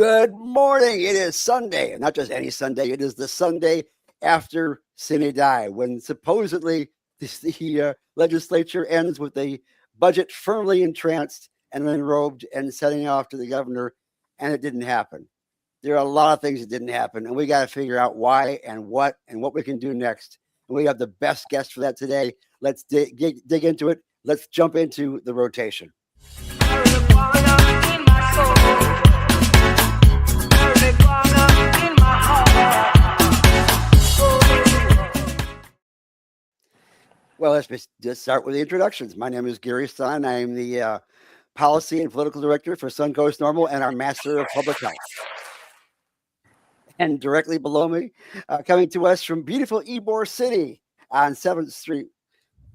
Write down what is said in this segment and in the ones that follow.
Good morning. It is Sunday, not just any Sunday. It is the Sunday after Sine Die, when supposedly the legislature ends with a budget firmly entranced and enrobed and sending off to the governor, and it didn't happen. There are a lot of things that didn't happen, and we got to figure out why and what we can do next. And we have the best guest for that today. Let's dig into it. Let's jump into the rotation. Well, let's just start with the introductions. My name is Gary Stein. I am the Policy and Political Director for Suncoast NORML and our Master of Public Health. And directly below me, coming to us from beautiful Ybor City on 7th Street,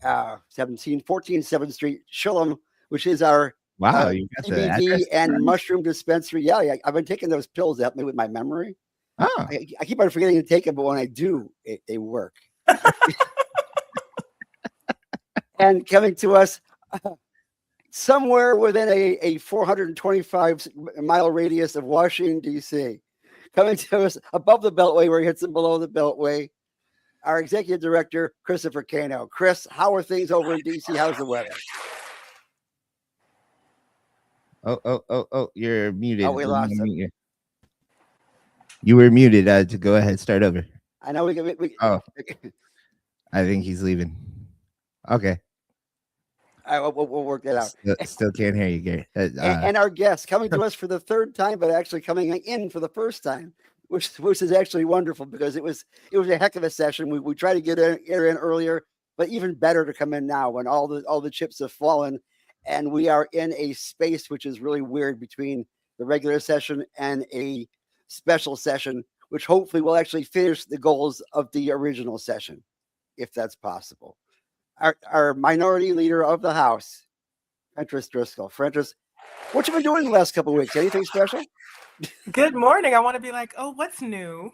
14 7th Street, Shillum, which is our CBD and mushroom dispensary. Yeah, I've been taking those pills to help me with my memory. Oh. I keep on forgetting to take them, but when I do, they work. And coming to us somewhere within a 425-mile radius of Washington, D.C., coming to us above the Beltway where he hits them below the Beltway, our Executive Director, Christopher Cano. Chris, how are things over in D.C.? How's the weather? Oh, you're muted. Oh, we lost him. You were muted. To go ahead, start over. I know Oh, I think he's leaving. Okay. All right, we'll work that out. Still can't hear you, Gary. And our guest coming to us for the third time, but actually coming in for the first time, which is actually wonderful because it was a heck of a session. We tried to get in earlier, but even better to come in now when all the chips have fallen, and we are in a space which is really weird between the regular session and a special session, which hopefully will actually finish the goals of the original session, if that's possible. Our minority leader of the House, Fentrice Driskell. Fentrice, what you been doing the last couple of weeks? Anything special? Good morning. I want to be like, oh, what's new?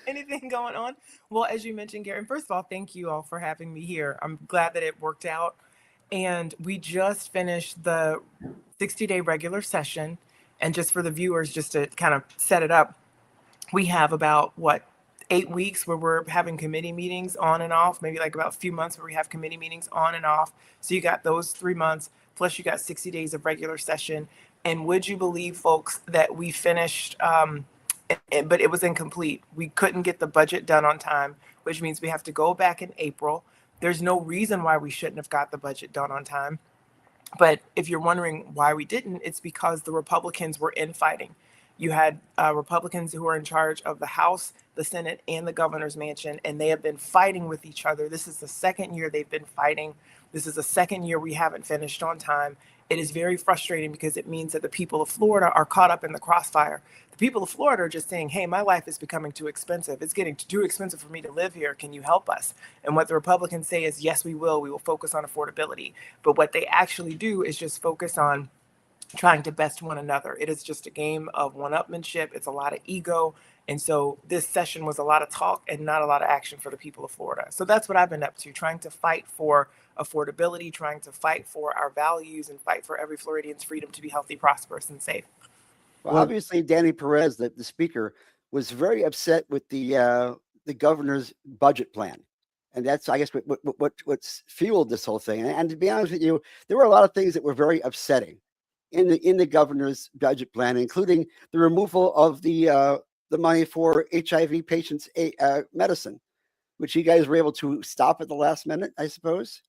anything going on? Well, as you mentioned, Gary, first of all, thank you all for having me here. I'm glad that it worked out. And we just finished the 60-day regular session. And just for the viewers, just to kind of set it up, we have about, 8 weeks where we're having committee meetings on and off, maybe like about a few months where we have committee meetings on and off. So you got those 3 months, plus you got 60 days of regular session. And would you believe, folks, that we finished, but it was incomplete. We couldn't get the budget done on time, which means we have to go back in April. There's no reason why we shouldn't have got the budget done on time. But if you're wondering why we didn't, it's because the Republicans were infighting. You had Republicans who are in charge of the House, the Senate, and the governor's mansion, and they have been fighting with each other. This is the second year they've been fighting. This is the second year we haven't finished on time. It is very frustrating because it means that the people of Florida are caught up in the crossfire. The people of Florida are just saying, hey, my life is becoming too expensive. It's getting too expensive for me to live here. Can you help us? And what the Republicans say is, yes, we will. We will focus on affordability. But what they actually do is just focus on trying to best one another. It is just a game of one-upmanship. It's a lot of ego. And so this session was a lot of talk and not a lot of action for the people of Florida. So that's what I've been up to, trying to fight for affordability, trying to fight for our values and fight for every Floridian's freedom to be healthy, prosperous, and safe. Well, obviously, Danny Perez, the speaker, was very upset with the governor's budget plan. And that's, I guess, what's fueled this whole thing. And to be honest with you, there were a lot of things that were very upsetting in the governor's budget plan, including the removal of the money for HIV patients' medicine, which you guys were able to stop at the last minute, I suppose.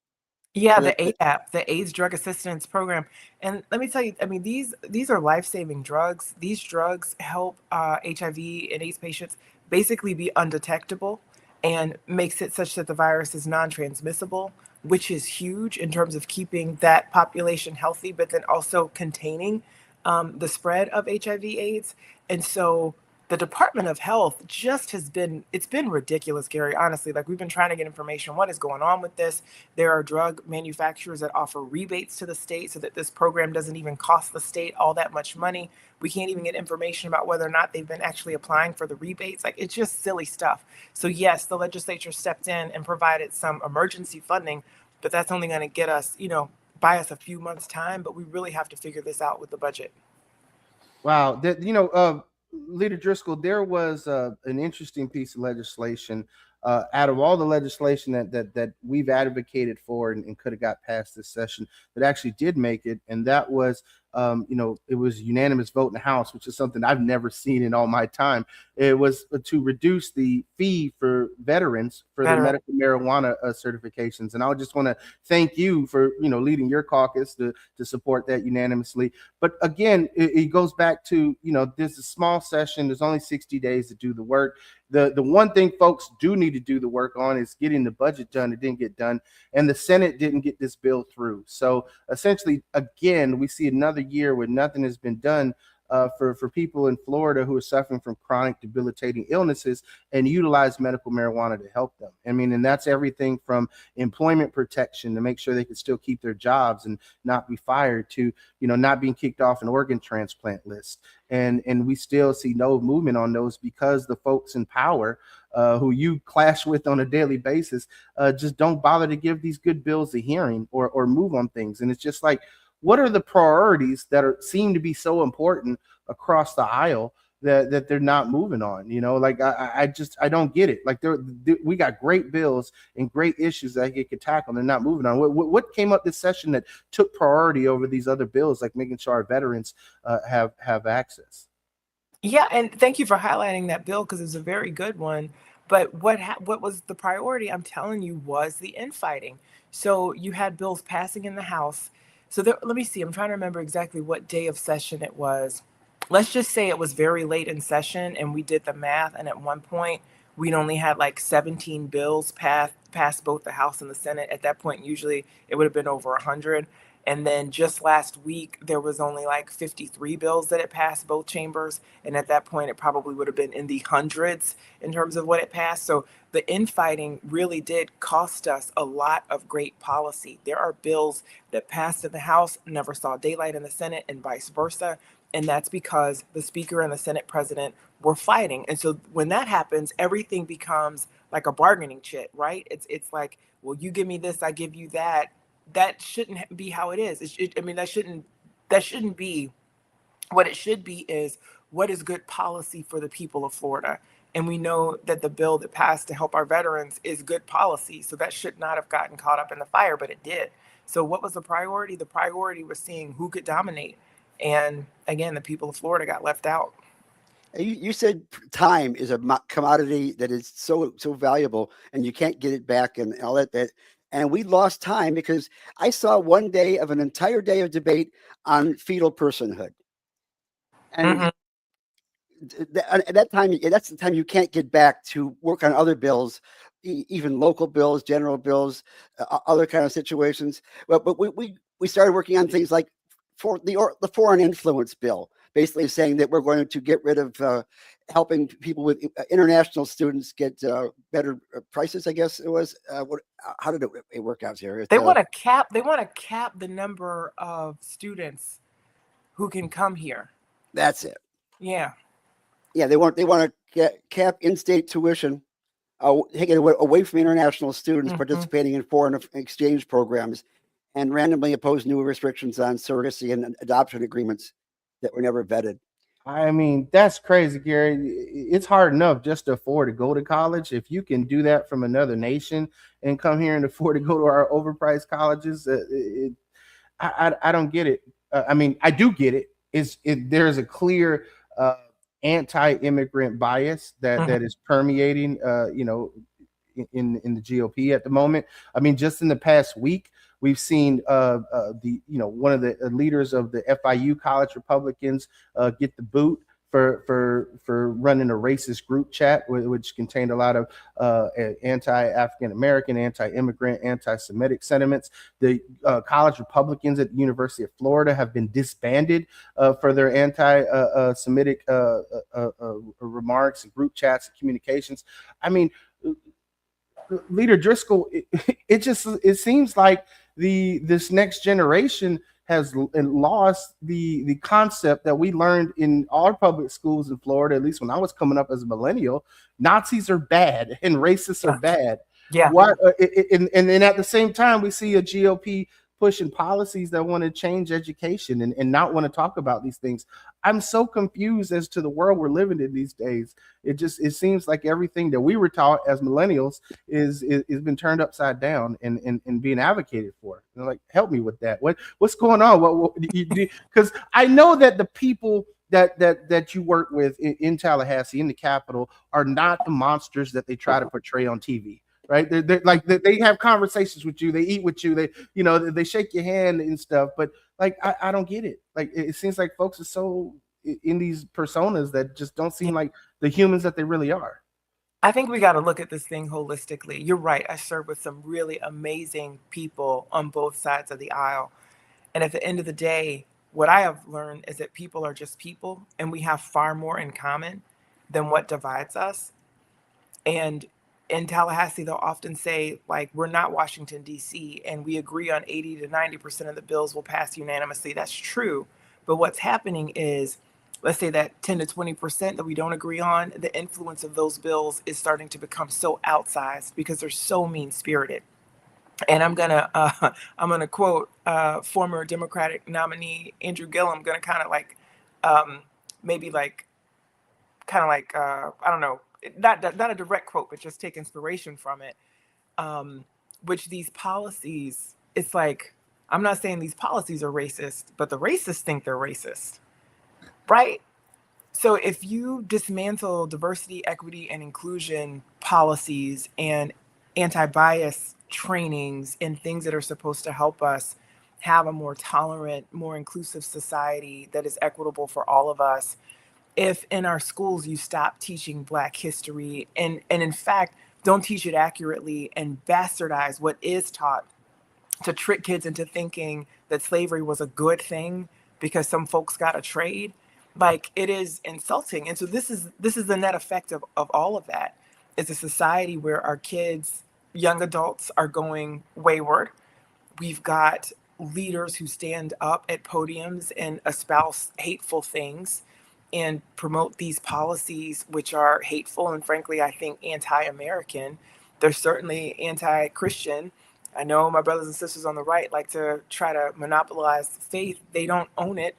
Yeah, the ADAP, the AIDS Drug Assistance Program. And let me tell you, I mean, these are life-saving drugs. These drugs help HIV and AIDS patients basically be undetectable and makes it such that the virus is non-transmissible, which is huge in terms of keeping that population healthy, but then also containing the spread of HIV/AIDS. And so the Department of Health just it's been ridiculous, Gary, honestly. Like, we've been trying to get information. What is going on with this? There are drug manufacturers that offer rebates to the state so that this program doesn't even cost the state all that much money. We can't even get information about whether or not they've been actually applying for the rebates. Like, it's just silly stuff. So yes, the legislature stepped in and provided some emergency funding, but that's only going to get us, buy us a few months' time. But we really have to figure this out with the budget. Wow. Leader Driscoll, there was an interesting piece of legislation out of all the legislation that we've advocated for and could have got passed this session that actually did make it. And that was, it was unanimous vote in the House, which is something I've never seen in all my time. It was to reduce the fee for veterans for their medical marijuana certifications. And I just want to thank you for, leading your caucus to support that unanimously. But again, it goes back to, this is a small session. There's only 60 days to do the work. The one thing folks do need to do the work on is getting the budget done. It didn't get done, and the Senate didn't get this bill through. So essentially, again, we see another year where nothing has been done for people in Florida who are suffering from chronic debilitating illnesses and utilize medical marijuana to help them. I mean, and that's everything from employment protection to make sure they can still keep their jobs and not be fired to, not being kicked off an organ transplant list. And we still see no movement on those because the folks in power who you clash with on a daily basis just don't bother to give these good bills a hearing or move on things. And it's just like, what are the priorities that seem to be so important across the aisle that they're not moving on? I don't get it. Like we got great bills and great issues that they could tackle. They're not moving on. What came up this session that took priority over these other bills, like making sure our veterans have access? Yeah, and thank you for highlighting that bill because it's a very good one. But what was the priority? I'm telling you, was the infighting. So you had bills passing in the House. So let me see. I'm trying to remember exactly what day of session it was. Let's just say it was very late in session, and we did the math. And at one point, we'd only had like 17 bills pass both the House and the Senate. At that point, usually it would have been over 100. And then just last week, there was only like 53 bills that had passed both chambers. And at that point, it probably would have been in the hundreds in terms of what it passed. So the infighting really did cost us a lot of great policy. There are bills that passed in the House, never saw daylight in the Senate, and vice versa. And that's because the Speaker and the Senate President were fighting. And so when that happens, everything becomes like a bargaining chit, right? It's like, well, you give me this, I give you that. That shouldn't be how it is. That shouldn't be. What it should be is what is good policy for the people of Florida. And we know that the bill that passed to help our veterans is good policy. So that should not have gotten caught up in the fire, but it did. So what was the priority? The priority was seeing who could dominate. And again, the people of Florida got left out. You said time is a commodity that is so valuable, and you can't get it back, and all that. And we lost time because I saw one day of an entire day of debate on fetal personhood. And at that time, that's the time you can't get back to work on other bills, even local bills, general bills, other kind of situations. But we started working on things like the foreign influence bill, basically saying that we're going to get rid of helping people with international students get better prices. I guess it was. How did it work out here? They want to cap. They want to cap the number of students who can come here. That's it. Yeah. Yeah, they want to cap in-state tuition, take it away from international students participating in foreign exchange programs, and randomly impose new restrictions on surrogacy and adoption agreements that were never vetted. I mean, that's crazy, Gary. It's hard enough just to afford to go to college. If you can do that from another nation and come here and afford to go to our overpriced colleges, I don't get it. I mean, I do get it. There's a clear anti-immigrant bias that is permeating, in the GOP at the moment. I mean, just in the past week, we've seen one of the leaders of the FIU College Republicans get the boot for running a racist group chat, which contained a lot of anti-African American, anti-immigrant, anti-Semitic sentiments. The college Republicans at the University of Florida have been disbanded for their anti-Semitic remarks and group chats and communications. I mean, Leader Driskell, it seems like this next generation has lost the concept that we learned in our public schools in Florida, at least when I was coming up as a millennial. Nazis are bad and racists are bad. Yeah. And then at the same time, we see a GOP pushing policies that want to change education and not want to talk about these things. I'm so confused as to the world we're living in these days. It seems like everything that we were taught as millennials is been turned upside down and being advocated for. Like, help me with that. What's going on? What do you do? Because I know that the people that you work with in Tallahassee, in the Capitol, are not the monsters that they try to portray on TV. Right? They're like, they have conversations with you, they eat with you, they shake your hand and stuff. But like, I don't get it. Like, it seems like folks are so in these personas that just don't seem like the humans that they really are. I think we got to look at this thing holistically. You're right. I serve with some really amazing people on both sides of the aisle. And at the end of the day, what I have learned is that people are just people, and we have far more in common than what divides us. And in Tallahassee, they'll often say, like, we're not Washington, D.C., and we agree on 80 to 90% of the bills will pass unanimously. That's true. But what's happening is, let's say that 10 to 20% that we don't agree on, the influence of those bills is starting to become so outsized because they're so mean-spirited. And I'm gonna quote former Democratic nominee Andrew Gillum. Gonna kind of like maybe like I don't know, not a direct quote, but just take inspiration from it. Which these policies, it's like, I'm not saying these policies are racist, but the racists think they're racist, right? So if you dismantle diversity, equity, and inclusion policies and anti-bias trainings and things that are supposed to help us have a more tolerant, more inclusive society that is equitable for all of us, if in our schools you stop teaching Black history and in fact don't teach it accurately and bastardize what is taught to trick kids into thinking that slavery was a good thing because some folks got a trade, like, it is insulting. And so this is the net effect of all of that. It's a society where our kids, young adults, are going wayward. We've got leaders who stand up at podiums and espouse hateful things and promote these policies which are hateful and, frankly, I think anti-American. They're certainly anti-Christian. I know my brothers and sisters on the right like to try to monopolize faith. They don't own it.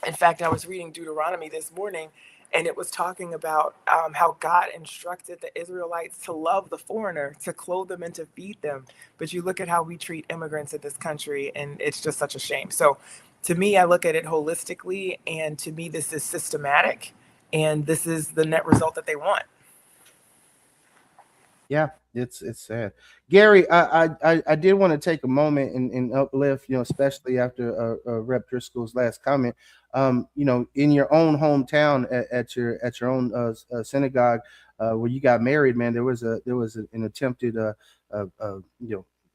In fact, I was reading Deuteronomy this morning, and it was talking about how God instructed the Israelites to love the foreigner, to clothe them and to feed them. But you look at how we treat immigrants in this country, and it's just such a shame. So to me, I look at it holistically, and to me, this is systematic, and this is the net result that they want. Yeah, it's sad. Gary, I did want to take a moment and uplift, especially after Rep Driscoll's last comment. In your own hometown at your own synagogue where you got married, man, there was an attempted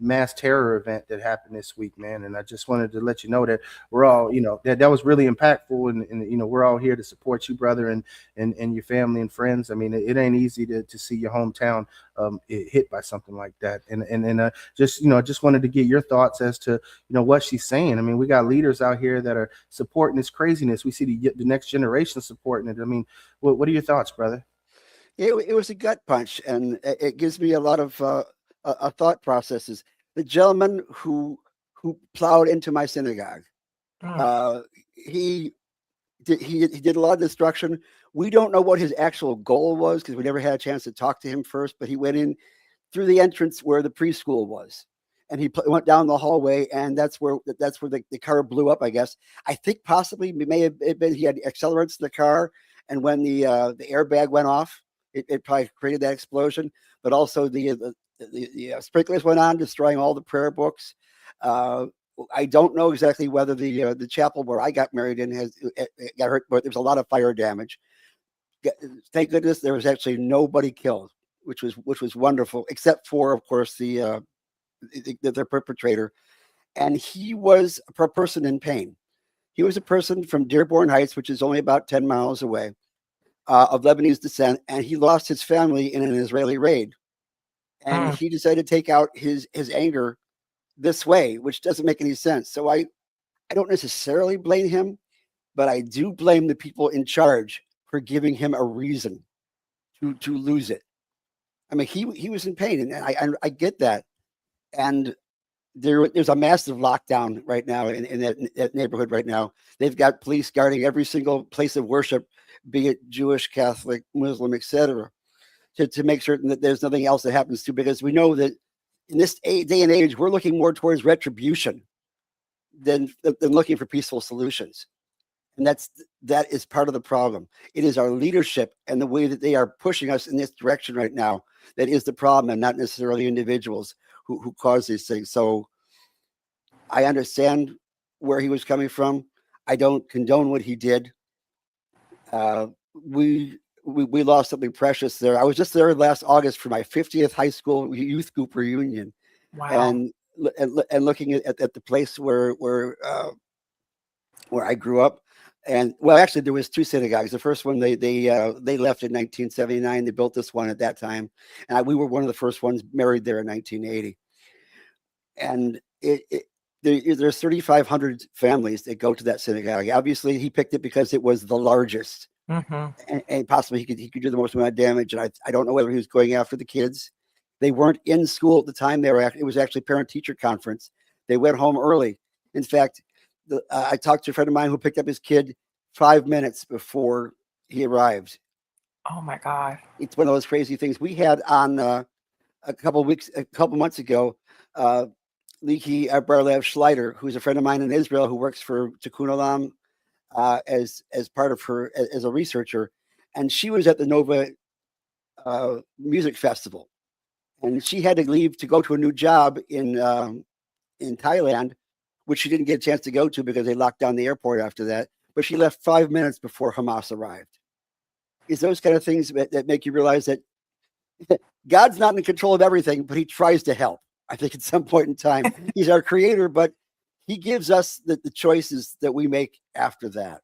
mass terror event that happened this week, man. And I just wanted to let you know that we're all, that was really impactful, and we're all here to support you, brother, and your family and friends. I mean, it ain't easy to see your hometown hit by something like that. And just wanted to get your thoughts as to, what she's saying. I mean, we got leaders out here that are supporting this craziness. We see the next generation supporting it. I mean, what are your thoughts, brother? It was a gut punch, and it gives me a lot of thought processes. The gentleman who plowed into my synagogue, he did a lot of destruction. We don't know what his actual goal was because we never had a chance to talk to him first. But he went in through the entrance where the preschool was, and he went down the hallway, and that's where the car blew up. I guess I think possibly it may have been he had accelerants in the car, and when the airbag went off, it probably created that explosion. But also the sprinklers went on, destroying all the prayer books. I don't know exactly whether the chapel where I got married in got hurt, but there was a lot of fire damage. Thank goodness there was actually nobody killed, which was wonderful, except for, of course, the perpetrator. And he was a person in pain. He was a person from Dearborn Heights, which is only about 10 miles away, of Lebanese descent, and he lost his family in an Israeli raid. And he decided to take out his anger this way, which doesn't make any sense. So I don't necessarily blame him, but I do blame the people in charge for giving him a reason to lose it. I mean, he was in pain, and I get that. And there's a massive lockdown right now in that neighborhood right now. They've got police guarding every single place of worship, be it Jewish, Catholic, Muslim, etc., to make certain that there's nothing else that happens to, because we know that in this day and age, we're looking more towards retribution than looking for peaceful solutions. And that is part of the problem. It is our leadership and the way that they are pushing us in this direction right now that is the problem, and not necessarily individuals who cause these things. So I understand where he was coming from. I don't condone what he did. We lost something precious there. I was just there last August for my 50th high school youth group reunion. Wow. And looking at the place where I grew up. And well, actually, there was two synagogues. The first one they left in 1979. They built this one at that time, and we were one of the first ones married there in 1980. And there's 3,500 families that go to that synagogue. Obviously, he picked it because it was the largest, and possibly he could do the most amount of damage. And I don't know whether he was going after the kids. They weren't in school at the time. It was actually parent-teacher conference. They went home early. In fact, I talked to a friend of mine who picked up his kid 5 minutes before he arrived. Oh my God. It's one of those crazy things. We had on a couple months ago, Liki Barlev Schleider, who's a friend of mine in Israel who works for Tikkun Olam as part of her as a researcher, and she was at the Nova Music Festival, and she had to leave to go to a new job in Thailand, which she didn't get a chance to go to because they locked down the airport after that. But she left 5 minutes before Hamas arrived. It's those kind of things that make you realize that God's not in control of everything, but he tries to help. I think at some point in time, he's our creator, but he gives us the choices that we make after that.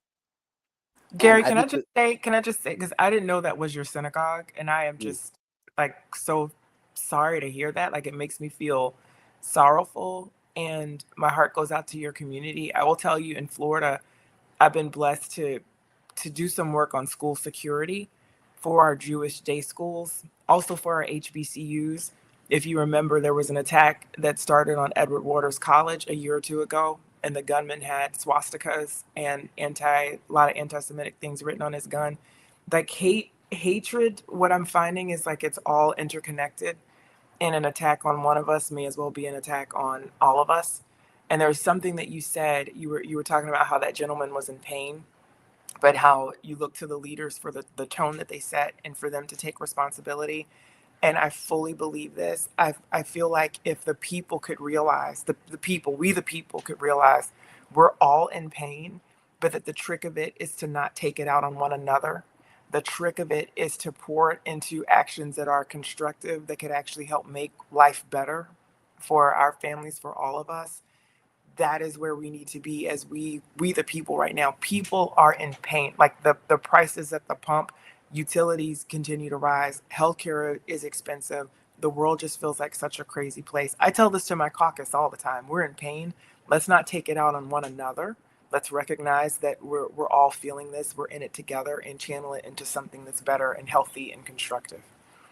Gary, can I just say, because I didn't know that was your synagogue, and I am just like so sorry to hear that. Like, it makes me feel sorrowful, and my heart goes out to your community. I will tell you, in Florida, I've been blessed to do some work on school security for our Jewish day schools, also for our HBCUs. If you remember, there was an attack that started on Edward Waters College a year or two ago, and the gunman had swastikas and a lot of anti-Semitic things written on his gun. Like hatred, what I'm finding is like it's all interconnected, and an attack on one of us may as well be an attack on all of us. And there's something that you said, you were talking about how that gentleman was in pain, but how you look to the leaders for the tone that they set and for them to take responsibility. And I fully believe this. I feel like if the people could realize, we the people could realize we're all in pain, but that the trick of it is to not take it out on one another. The trick of it is to pour it into actions that are constructive, that could actually help make life better for our families, for all of us. That is where we need to be as we the people right now. People are in pain. Like the prices at the pump, utilities continue to rise. Healthcare is expensive. The world just feels like such a crazy place. I tell this to my caucus all the time. We're in pain. Let's not take it out on one another. Let's recognize that we're all feeling this. We're in it together, and channel it into something that's better and healthy and constructive.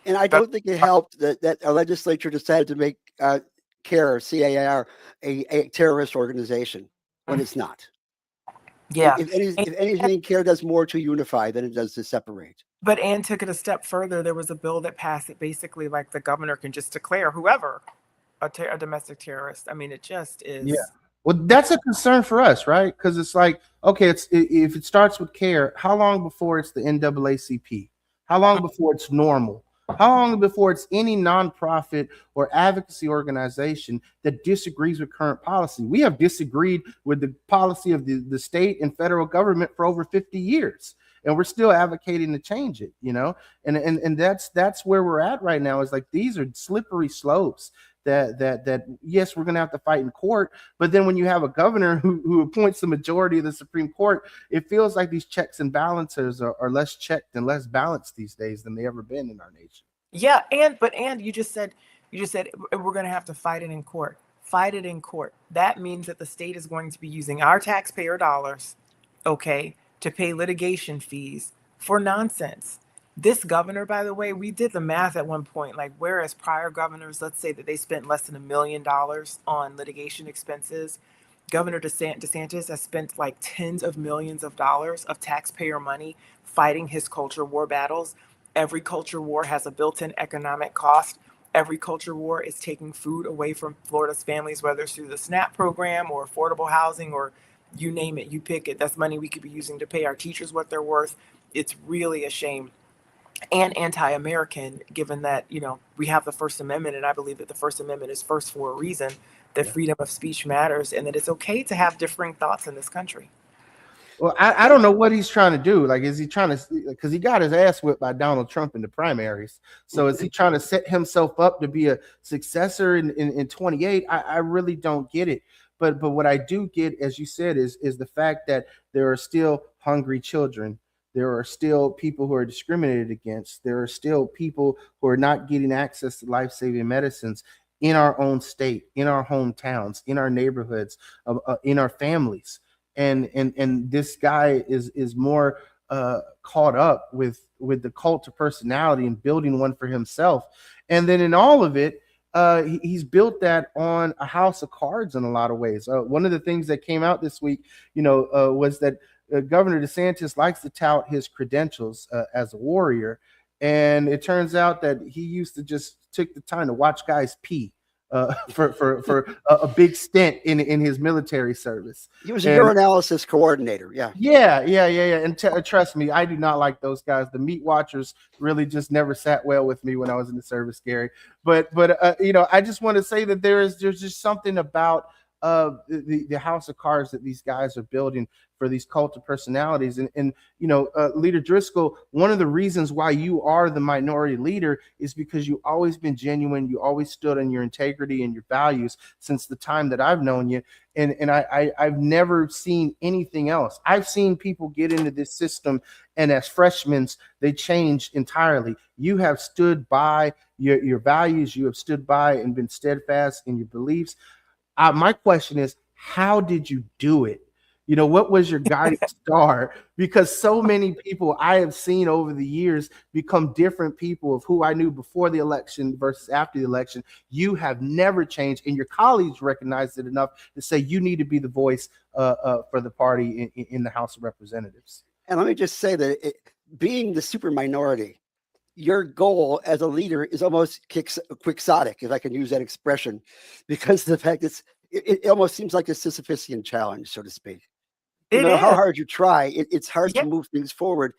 And I don't think it helped that our legislature decided to make CAR, C-A-R, a terrorist organization when it's not. Yeah. If anything, CARE does more to unify than it does to separate. But Ann took it a step further. There was a bill that passed that basically, like, the governor can just declare whoever a domestic terrorist. I mean, it just is. Yeah. Well, that's a concern for us, right? Because it's like, okay, if it starts with CARE, how long before it's the NAACP? How long before it's normal? How long before it's any nonprofit or advocacy organization that disagrees with current policy? We have disagreed with the policy of the state and federal government for over 50 years, and we're still advocating to change it, you know? And that's where we're at right now, is like, these are slippery slopes that yes, we're going to have to fight in court. But then when you have a governor who appoints the majority of the Supreme Court, it feels like these checks and balances are less checked and less balanced these days than they ever been in our nation. Yeah. And you just said we're going to have to fight it in court. Fight it in court. That means that the state is going to be using our taxpayer dollars, okay, to pay litigation fees for nonsense. This governor, by the way, we did the math at one point, like whereas prior governors, let's say that they spent less than $1 million on litigation expenses, Governor DeSantis has spent like tens of millions of dollars of taxpayer money fighting his culture war battles. Every culture war has a built-in economic cost. Every culture war is taking food away from Florida's families, whether it's through the SNAP program or affordable housing or you name it, you pick it. That's money we could be using to pay our teachers what they're worth. It's really a shame and anti-American, given that, you know, we have the First Amendment, and I believe that the First Amendment is first for a reason, that freedom of speech matters, and that it's okay to have differing thoughts in this country. Well, I don't know what he's trying to do. Like, is he trying to, because he got his ass whipped by Donald Trump in the primaries. So is he trying to set himself up to be a successor in 28? I really don't get it. But what I do get, as you said, is the fact that there are still hungry children. There are still people who are discriminated against. There are still people who are not getting access to life-saving medicines in our own state, in our hometowns, in our neighborhoods, in our families. And this guy is more caught up with the cult of personality and building one for himself. And then in all of it, he's built that on a house of cards in a lot of ways. One of the things that came out this week, was that Governor DeSantis likes to tout his credentials as a warrior. And it turns out that he used to just took the time to watch guys pee for a big stint in his military service. He was a urinalysis coordinator. Yeah. And trust me, I do not like those guys. The meat watchers really just never sat well with me when I was in the service, Gary. But I just want to say that there's just something about the house of cards that these guys are building for these cult of personalities. And Leader Driskell, one of the reasons why you are the minority leader is because you've always been genuine. You always stood on your integrity and your values since the time that I've known you. And I've never seen anything else. I've seen people get into this system, and as freshmen, they change entirely. You have stood by your values. You have stood by and been steadfast in your beliefs. My question is, how did you do it? What was your guiding star? Because so many people I have seen over the years become different people of who I knew before the election versus after the election. You have never changed, and your colleagues recognized it enough to say you need to be the voice for the party in the House of Representatives. And let me just say that being the super minority, your goal as a leader is almost quixotic, if I can use that expression, because the fact it almost seems like a Sisyphusian challenge, so to speak. No matter how hard you try, it's hard to move things forward.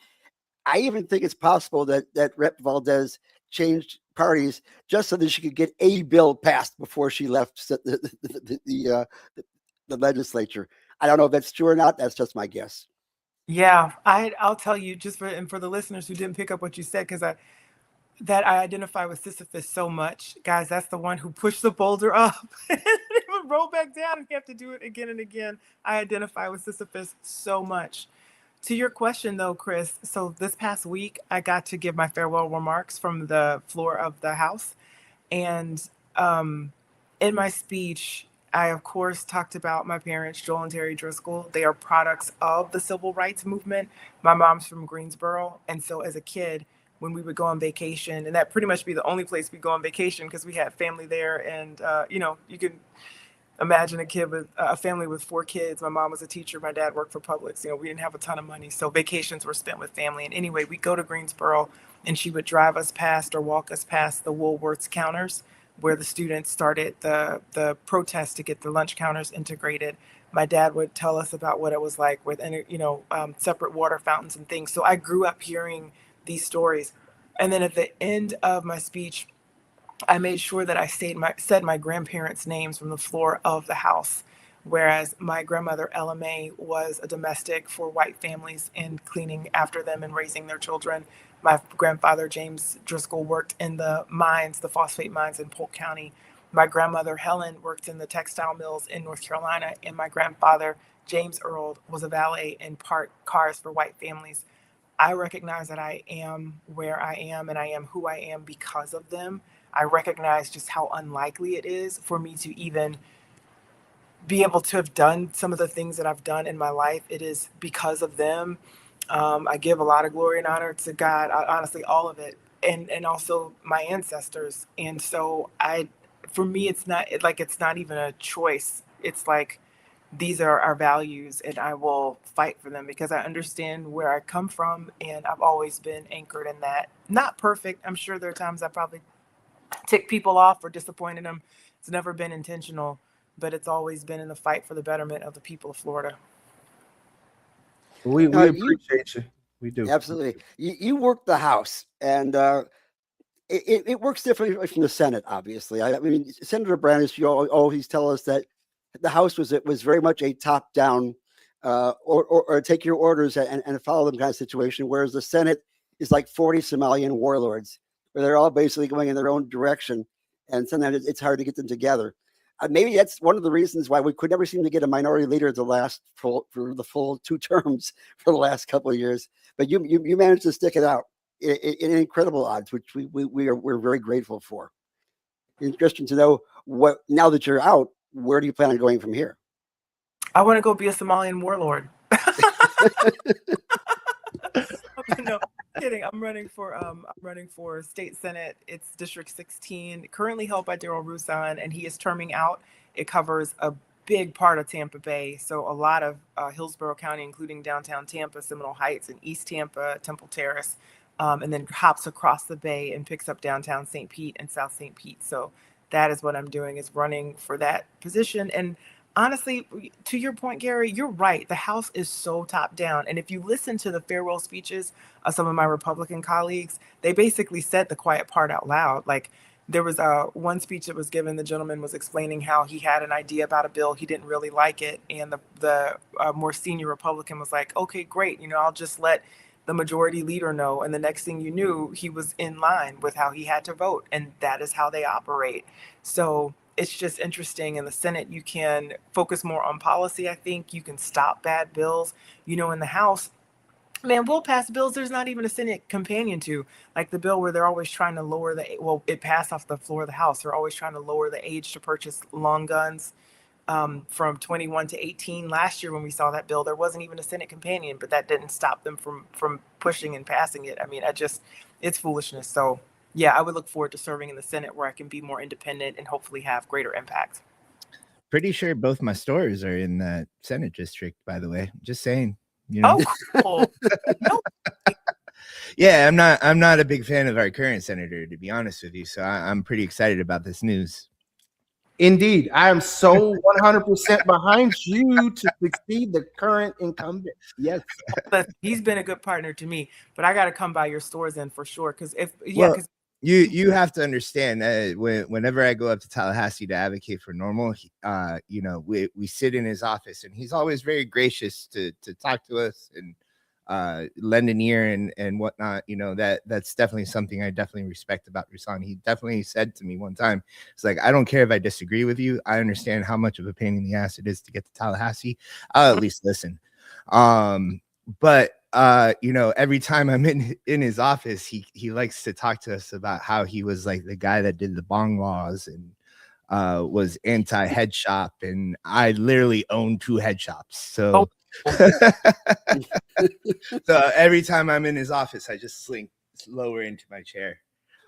I even think it's possible that Rep. Valdez changed parties just so that she could get a bill passed before she left the legislature. I don't know if that's true or not. That's just my guess. Yeah, I'll tell you, just for the listeners who didn't pick up what you said, because I identify with Sisyphus so much. Guys, that's the one who pushed the boulder up and it would roll back down and you have to do it again and again. I identify with Sisyphus so much. To your question though, Chris, so this past week I got to give my farewell remarks from the floor of the House. And in my speech, I, of course, talked about my parents, Joel and Terry Driskell. They are products of the civil rights movement. My mom's from Greensboro. And so as a kid, when we would go on vacation, and that pretty much be the only place we go on vacation because we had family there. And, you can imagine a family with 4 kids. My mom was a teacher. My dad worked for Publix. We didn't have a ton of money. So vacations were spent with family. And anyway, we'd go to Greensboro and she would drive us past or walk us past the Woolworths counters where the students started the protest to get the lunch counters integrated. My dad would tell us about what it was like with, separate water fountains and things. So I grew up hearing these stories. And then at the end of my speech, I made sure that I said my grandparents' names from the floor of the House, whereas my grandmother, Ella Mae, was a domestic for white families and cleaning after them and raising their children. My grandfather, James Driskell, worked in the mines, the phosphate mines in Polk County. My grandmother, Helen, worked in the textile mills in North Carolina. And my grandfather, James Earl, was a valet and parked cars for white families. I recognize that I am where I am and I am who I am because of them. I recognize just how unlikely it is for me to even be able to have done some of the things that I've done in my life. It is because of them. I give a lot of glory and honor to God, honestly, all of it, and also my ancestors. And so for me, it's not even a choice. It's like these are our values, and I will fight for them because I understand where I come from, and I've always been anchored in that. Not perfect. I'm sure there are times I probably tick people off or disappointed them. It's never been intentional, but it's always been in the fight for the betterment of the people of Florida. We You appreciate you. We do. absolutely. You work the House, and it works differently from the Senate. Obviously, I mean, Senator Brandes, you always tell us that the House was very much a top down, or take your orders and follow them kind of situation, whereas the Senate is like 40 Somalian warlords, where they're all basically going in their own direction, and sometimes it's hard to get them together. Maybe that's one of the reasons why we could never seem to get a minority leader for the full 2 terms for the last couple of years. But you managed to stick it out in incredible odds, which we're very grateful for. Interesting to know what, now that you're out, where do you plan on going from here? I want to go be a Somalian warlord. No, kidding. I'm running for state senate. It's District 16, currently held by Daryl Rusan, and he is terming out. It covers a big part of Tampa Bay, so a lot of Hillsborough County, including downtown Tampa, Seminole Heights, and East Tampa, Temple Terrace, and then hops across the bay and picks up downtown St. Pete and South St. Pete. So that is what I'm doing, is running for that position. And honestly, to your point, Gary, you're right. The House is so top down. And if you listen to the farewell speeches of some of my Republican colleagues, they basically said the quiet part out loud. Like, there was one speech that was given. The gentleman was explaining how he had an idea about a bill. He didn't really like it. And the more senior Republican was like, okay, great. I'll just let the majority leader know. And the next thing you knew, he was in line with how he had to vote. And that is how they operate. So it's just interesting. In the Senate, you can focus more on policy. I think you can stop bad bills. In the House, man, we'll pass bills there's not even a Senate companion to, like the bill where they're always trying to lower it passed off the floor of the House. They're always trying to lower the age to purchase long guns from 21 to 18. Last year when we saw that bill, there wasn't even a Senate companion, but that didn't stop them from pushing and passing it. I mean, it's foolishness. So yeah, I would look forward to serving in the Senate, where I can be more independent and hopefully have greater impact. Pretty sure both my stores are in that Senate district, by the way. Just saying. Oh, cool. No. Yeah, I'm not a big fan of our current senator, to be honest with you. So I'm pretty excited about this news. Indeed, I am so 100% behind you to succeed the current incumbent. Yes, But he's been a good partner to me. But I got to come by your stores then for sure. Because you have to understand that whenever I go up to Tallahassee to advocate for NORML, we sit in his office, and he's always very gracious to talk to us and lend an ear and whatnot. That's definitely something I definitely respect about Rusan. He definitely said to me one time, it's like, I don't care if I disagree with you. I understand how much of a pain in the ass it is to get to Tallahassee. I'll at least listen. But every time I'm in his office, he likes to talk to us about how he was like the guy that did the bong laws and was anti-head shop, and I literally own 2 head shops. So so every time I'm in his office, I just slink lower into my chair.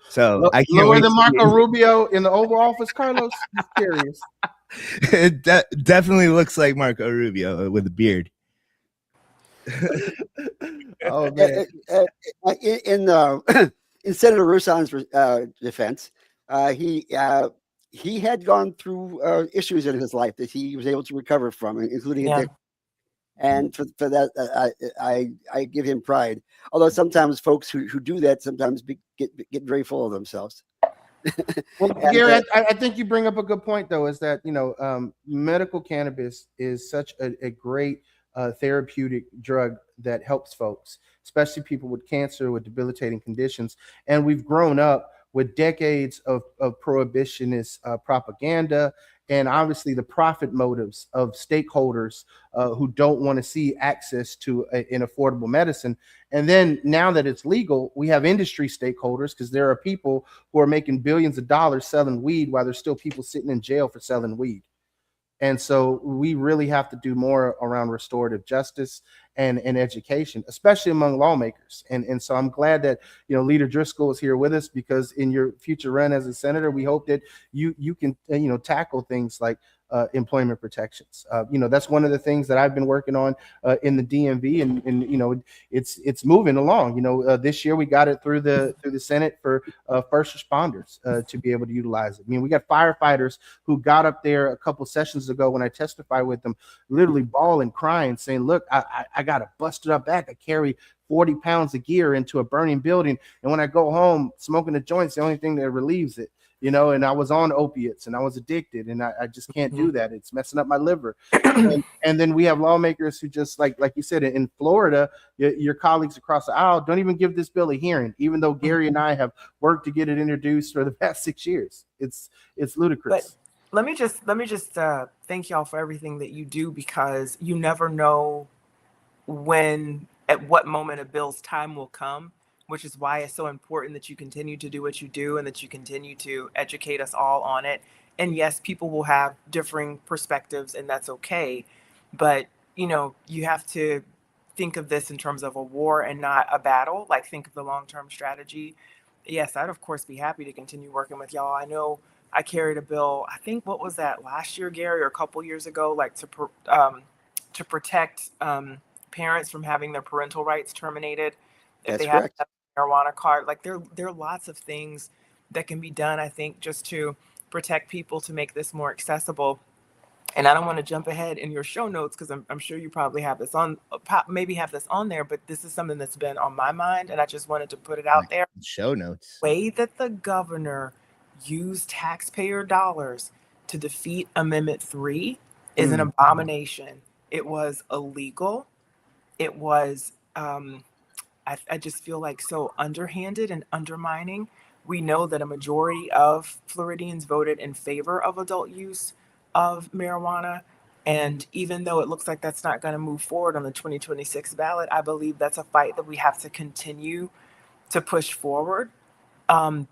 So I can't lower than Marco Rubio in the Oval Office, Carlos. I'm curious. It definitely looks like Marco Rubio with a beard. Oh man! In Senator Rusan's defense, he had gone through issues in his life that he was able to recover from, including addiction. And for that, I give him pride. Although sometimes folks who do that sometimes get very full of themselves. Well, Gary, I think you bring up a good point, though, is that medical cannabis is such a great therapeutic drug that helps folks, especially people with cancer, with debilitating conditions. And we've grown up with decades of prohibitionist propaganda, and obviously the profit motives of stakeholders who don't want to see access to an affordable medicine. And then now that it's legal, we have industry stakeholders, because there are people who are making billions of dollars selling weed while there's still people sitting in jail for selling weed. And so we really have to do more around restorative justice and education, especially among lawmakers. And so I'm glad that, Leader Driskell is here with us, because in your future run as a senator, we hope that you can, tackle things like employment protections. That's one of the things that I've been working on in the DMV, and it's moving along. This year we got it through the Senate for first responders to be able to utilize it. I mean, we got firefighters who got up there a couple sessions ago when I testified with them, literally bawling, crying, saying, "Look, I got a busted up back. I carry 40 pounds of gear into a burning building, and when I go home, smoking a joint's the only thing that relieves it." And I was on opiates and I was addicted, and I just can't do that. It's messing up my liver. And then we have lawmakers who just like you said, in Florida, your colleagues across the aisle don't even give this bill a hearing, even though Gary and I have worked to get it introduced for the past 6 years. It's ludicrous. But let me just thank y'all for everything that you do, because you never know at what moment a bill's time will come, which is why it's so important that you continue to do what you do and that you continue to educate us all on it. And yes, people will have differing perspectives, and that's okay. But, you have to think of this in terms of a war and not a battle. Like, think of the long-term strategy. Yes, I'd of course be happy to continue working with y'all. I know I carried a bill, I think, what was that, last year, Gary, or a couple years ago, like to protect parents from having their parental rights terminated if That's they have correct. a marijuana card. Like, there are lots of things that can be done, I think, just to protect people, to make this more accessible. And I don't want to jump ahead in your show notes, because I'm sure you probably have this on, maybe have this on there, but this is something that's been on my mind, and I just wanted to put it out there. Show notes. Way that the governor used taxpayer dollars to defeat Amendment 3 is an abomination. It was illegal. It was, I just feel like, so underhanded and undermining. We know that a majority of Floridians voted in favor of adult use of marijuana. And even though it looks like that's not going to move forward on the 2026 ballot, I believe that's a fight that we have to continue to push forward,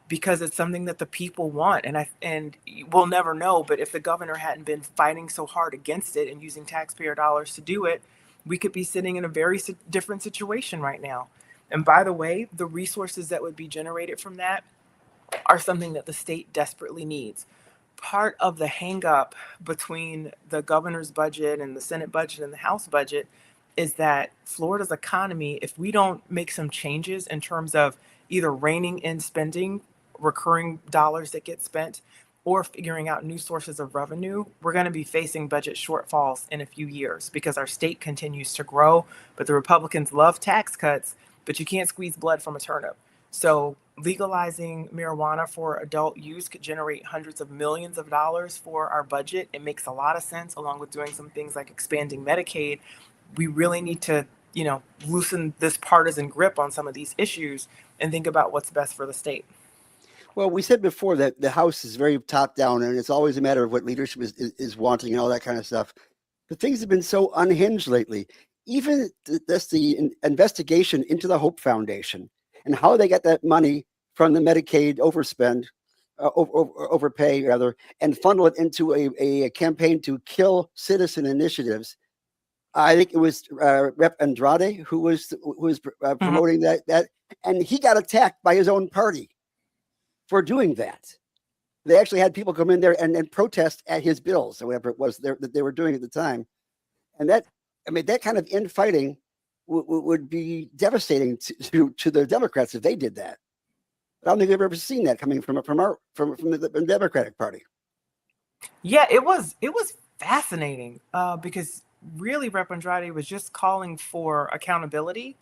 because it's something that the people want. And we'll never know, but if the governor hadn't been fighting so hard against it and using taxpayer dollars to do it, we could be sitting in a very different situation right now. And by the way, the resources that would be generated from that are something that the state desperately needs. Part of the hang-up between the governor's budget and the Senate budget and the House budget is that Florida's economy, if we don't make some changes in terms of either reining in spending, recurring dollars that get spent, or figuring out new sources of revenue, we're going to be facing budget shortfalls in a few years, because our state continues to grow. But the Republicans love tax cuts, but you can't squeeze blood from a turnip. So legalizing marijuana for adult use could generate hundreds of millions of dollars for our budget. It makes a lot of sense, along with doing some things like expanding Medicaid. We really need to, loosen this partisan grip on some of these issues and think about what's best for the state. Well, we said before that the House is very top down, and it's always a matter of what leadership is wanting and all that kind of stuff. But things have been so unhinged lately. Even the investigation into the Hope Foundation and how they got that money from the Medicaid overpay rather, and funnel it into a campaign to kill citizen initiatives. I think it was Rep. Andrade who was promoting that, and he got attacked by his own party for doing that. They actually had people come in there and protest at his bills or whatever it was that they were doing at the time. And that kind of infighting would be devastating to the Democrats if they did that. I don't think I've ever seen that coming from the Democratic Party. Yeah, it was fascinating, because really Rep. Andrade was just calling for accountability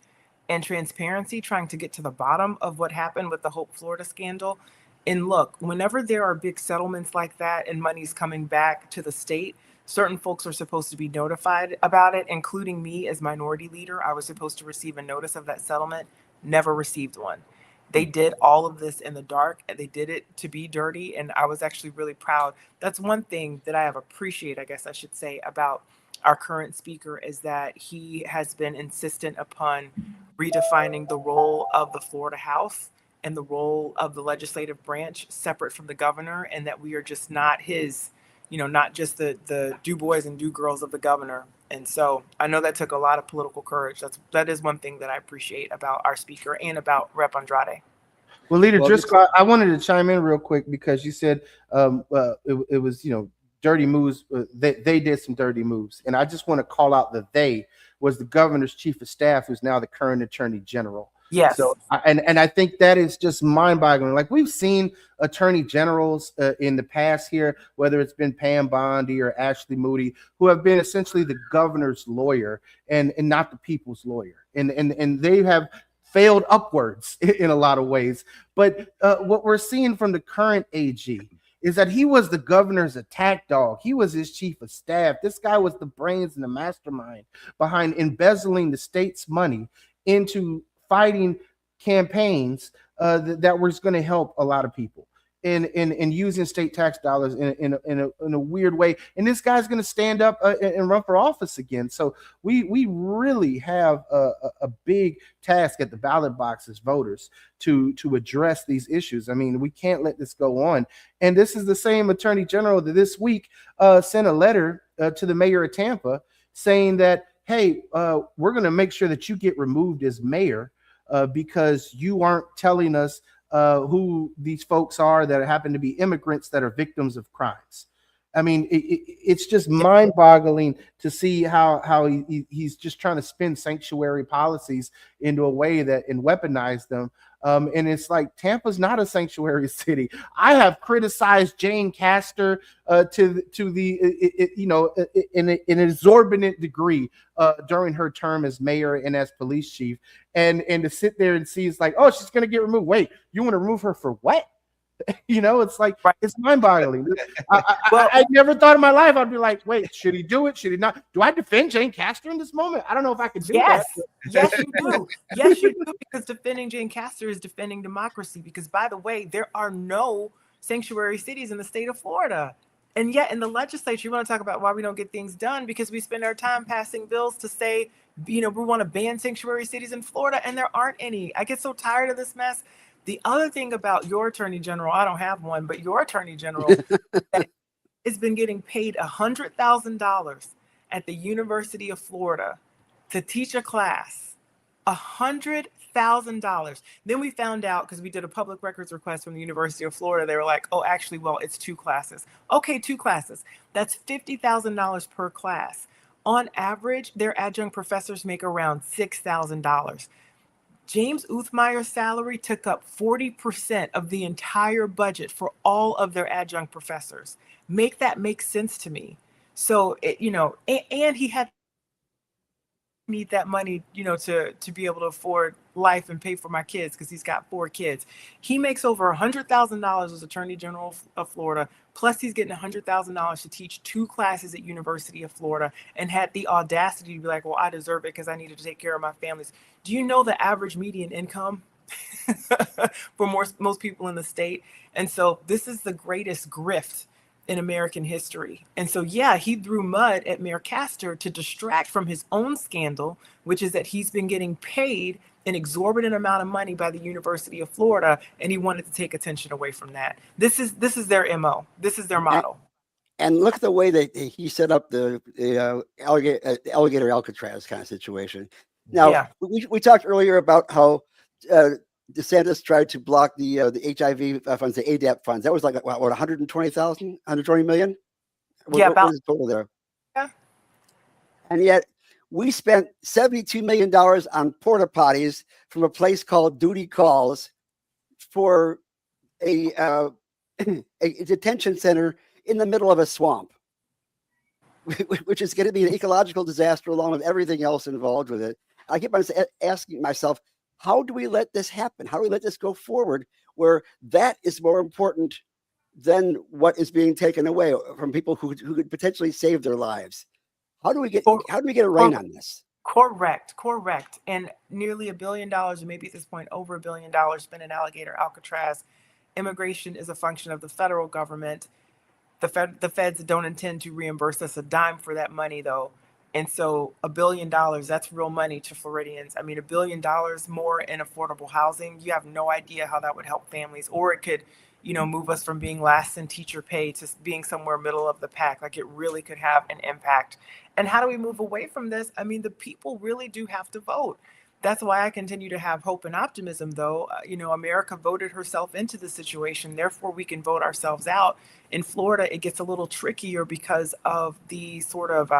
and transparency, trying to get to the bottom of what happened with the Hope Florida scandal. And look, whenever there are big settlements like that and money's coming back to the state, certain folks are supposed to be notified about it, including me as minority leader. I was supposed to receive a notice of that settlement, never received one. They did all of this in the dark, and they did it to be dirty. And I was actually really proud. That's one thing that I have appreciated, I guess I should say, about our current speaker, is that he has been insistent upon redefining the role of the Florida House and the role of the legislative branch separate from the governor, and that we are just not his, not just the do boys and do girls of the governor. And so I know that took a lot of political courage. That is one thing that I appreciate about our speaker and about Rep. Andrade. Well, Leader Well, Driscoll, I wanted to chime in real quick because you said it was, dirty moves. They did some dirty moves. And I just want to call out that they was the governor's chief of staff, who's now the current attorney general. Yes. So, and I think that is just mind-boggling. Like, we've seen attorney generals in the past here, whether it's been Pam Bondi or Ashley Moody, who have been essentially the governor's lawyer and not the people's lawyer. And they have failed upwards in a lot of ways. But what we're seeing from the current AG is that he was the governor's attack dog. He was his chief of staff. This guy was the brains and the mastermind behind embezzling the state's money into fighting campaigns that was going to help a lot of people and using state tax dollars in a weird way. And this guy's going to stand up and run for office again. So we really have a big task at the ballot box as voters to address these issues. I mean, we can't let this go on. And this is the same attorney general that this week sent a letter to the mayor of Tampa saying that, hey, we're going to make sure that you get removed as mayor because you aren't telling us who these folks are that happen to be immigrants that are victims of crimes. I mean, it's just mind-boggling to see how he's just trying to spin sanctuary policies into a way that and weaponize them. And it's like, Tampa's not a sanctuary city. I have criticized Jane Castor to the in an exorbitant degree during her term as mayor and as police chief, and to sit there and see it's like, oh, she's gonna get removed. Wait, you want to remove her for what? It's like, it's mind-boggling. I never thought in my life I'd be like, wait, should he do it? Should he not? Do I defend Jane Castor in this moment? I don't know if I could do that. Yes, you do. Yes, you do, because defending Jane Castor is defending democracy. Because, by the way, there are no sanctuary cities in the state of Florida. And yet in the legislature, you want to talk about why we don't get things done, because we spend our time passing bills to say, we want to ban sanctuary cities in Florida, and there aren't any. I get so tired of this mess. The other thing about your attorney general, I don't have one, but your attorney general has been getting paid $100,000 at the University of Florida to teach a class. $100,000. Then we found out, because we did a public records request from the University of Florida, they were like, oh, actually, well, it's 2 classes. Okay, 2 classes. That's $50,000 per class. On average, their adjunct professors make around $6,000. James Uthmeyer's salary took up 40% of the entire budget for all of their adjunct professors. Make that make sense to me. So, and he had need that money, to be able to afford life and pay for my kids, because he's got 4 kids. He makes over $100,000 as Attorney General of Florida. Plus, he's getting $100,000 to teach 2 classes at University of Florida, and had the audacity to be like, well, I deserve it because I needed to take care of my families. Do you know the average median income for most people in the state? And so this is the greatest grift in American history. And so, yeah, he threw mud at Mayor Castor to distract from his own scandal, which is that he's been getting paid an exorbitant amount of money by the University of Florida, and he wanted to take attention away from that. This is their MO. This is their model. And look at the way that he set up the alligator Alcatraz kind of situation. Now, we talked earlier about how DeSantis tried to block the HIV funds, the ADAP funds. That was like, what 120 million? What was the total there? Yeah. And yet we spent $72 million on porta potties from a place called Duty Calls for a detention center in the middle of a swamp, which is going to be an ecological disaster along with everything else involved with it. I keep on asking myself, how do we let this happen? How do we let this go forward where that is more important than what is being taken away from people who could potentially save their lives? How do we get a rein on this? Correct. And nearly $1 billion, and maybe at this point over $1 billion spent in alligator Alcatraz. Immigration is a function of the federal government. The feds don't intend to reimburse us a dime for that money, though. And so $1 billion, that's real money to Floridians. I mean, $1 billion more in affordable housing, you have no idea how that would help families. Or it could, move us from being last in teacher pay to being somewhere middle of the pack. Like, it really could have an impact. And how do we move away from this? I mean, the people really do have to vote. That's why I continue to have hope and optimism, though. America voted herself into the situation. Therefore, we can vote ourselves out. In Florida, it gets a little trickier because of the sort of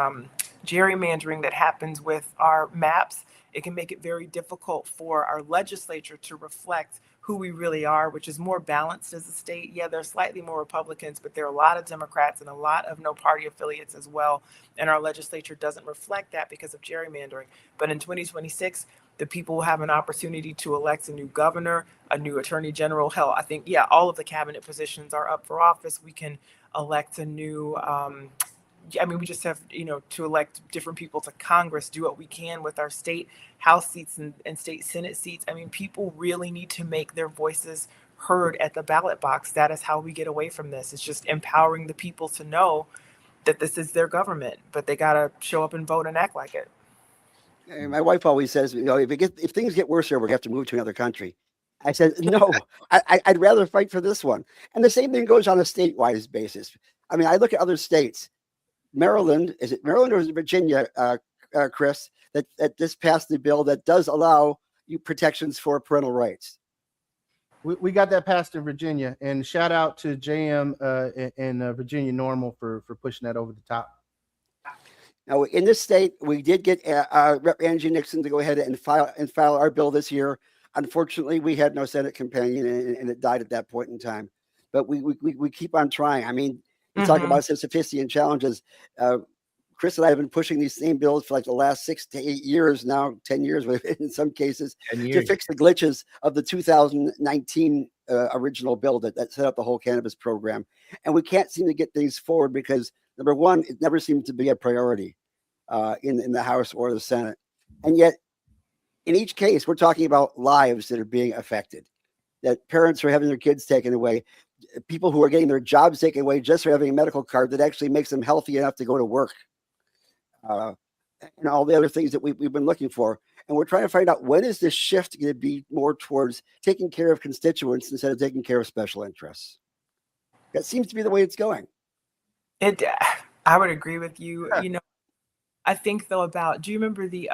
gerrymandering that happens with our maps. It can make it very difficult for our legislature to reflect who we really are, which is more balanced as a state. Yeah, there's slightly more Republicans, but there are a lot of Democrats and a lot of no party affiliates as well. And our legislature doesn't reflect that because of gerrymandering. But in 2026, the people will have an opportunity to elect a new governor, a new attorney general. Hell, I think, all of the cabinet positions are up for office. We can elect a new, we just have, to elect different people to Congress, do what we can with our state House seats and state Senate seats. I mean, people really need to make their voices heard at the ballot box. That is how we get away from this. It's just empowering the people to know that this is their government, but they got to show up and vote and act like it. And my wife always says, if things get worse here, we have to move to another country. I said, no, I'd rather fight for this one. And the same thing goes on a statewide basis. I mean, I look at other states. Maryland, is it Maryland or is it Virginia, Chris, that just passed the bill that does allow you protections for parental rights? We got that passed in Virginia, and shout out to JM and Virginia NORML for pushing that over the top. Now, in this state, we did get Rep. Angie Nixon to go ahead and file our bill this year. Unfortunately, we had no Senate companion, and it died at that point in time. But we keep on trying. I mean, you talk about sensitivity and challenges. Chris and I have been pushing these same bills for like the last 6 to 8 years now, 10 years in some cases, to fix the glitches of the 2019 original bill that set up the whole cannabis program. And we can't seem to get things forward because, number one, it never seemed to be a priority in the House or the Senate. And yet, in each case, we're talking about lives that are being affected, that parents are having their kids taken away, people who are getting their jobs taken away just for having a medical card that actually makes them healthy enough to go to work. And all the other things that we've been looking for. And we're trying to find out, when is this shift going to be more towards taking care of constituents instead of taking care of special interests? That seems to be the way it's going. I would agree with you. I think though do you remember the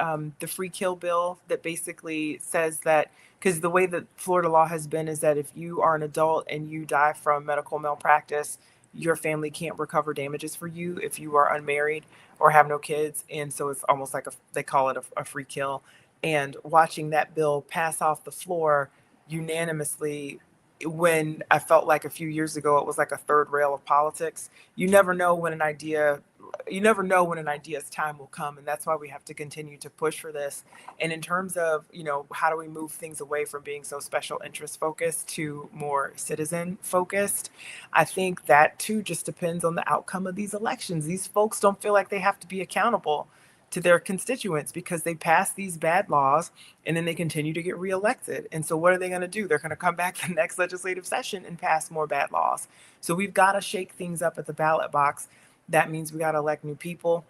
free kill bill that basically says that, because the way that Florida law has been is that if you are an adult and you die from medical malpractice, your family can't recover damages for you if you are unmarried or have no kids. And so it's almost like they call it a free kill. And watching that bill pass off the floor unanimously, when I felt like a few years ago it was like a third rail of politics. You never know when an idea's time will come, and that's why we have to continue to push for this. And in terms of, how do we move things away from being so special interest focused to more citizen focused, I think that too just depends on the outcome of these elections. These folks don't feel like they have to be accountable to their constituents because they pass these bad laws and then they continue to get reelected. And so what are they going to do? They're going to come back the next legislative session and pass more bad laws. So we've got to shake things up at the ballot box. That means we got to elect new people.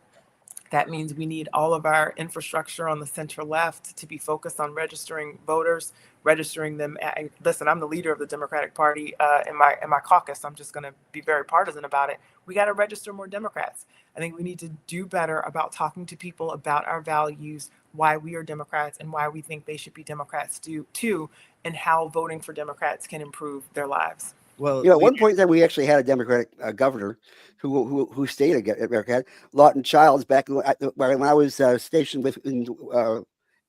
That means we need all of our infrastructure on the center left to be focused on registering voters, registering them. Listen, I'm the leader of the Democratic Party in my caucus. I'm just going to be very partisan about it. We got to register more Democrats. I think we need to do better about talking to people about our values, why we are Democrats and why we think they should be Democrats too, and how voting for Democrats can improve their lives. Well, at one point in time, we actually had a Democratic governor who stayed a Democrat, Lawton Childs, back when I was stationed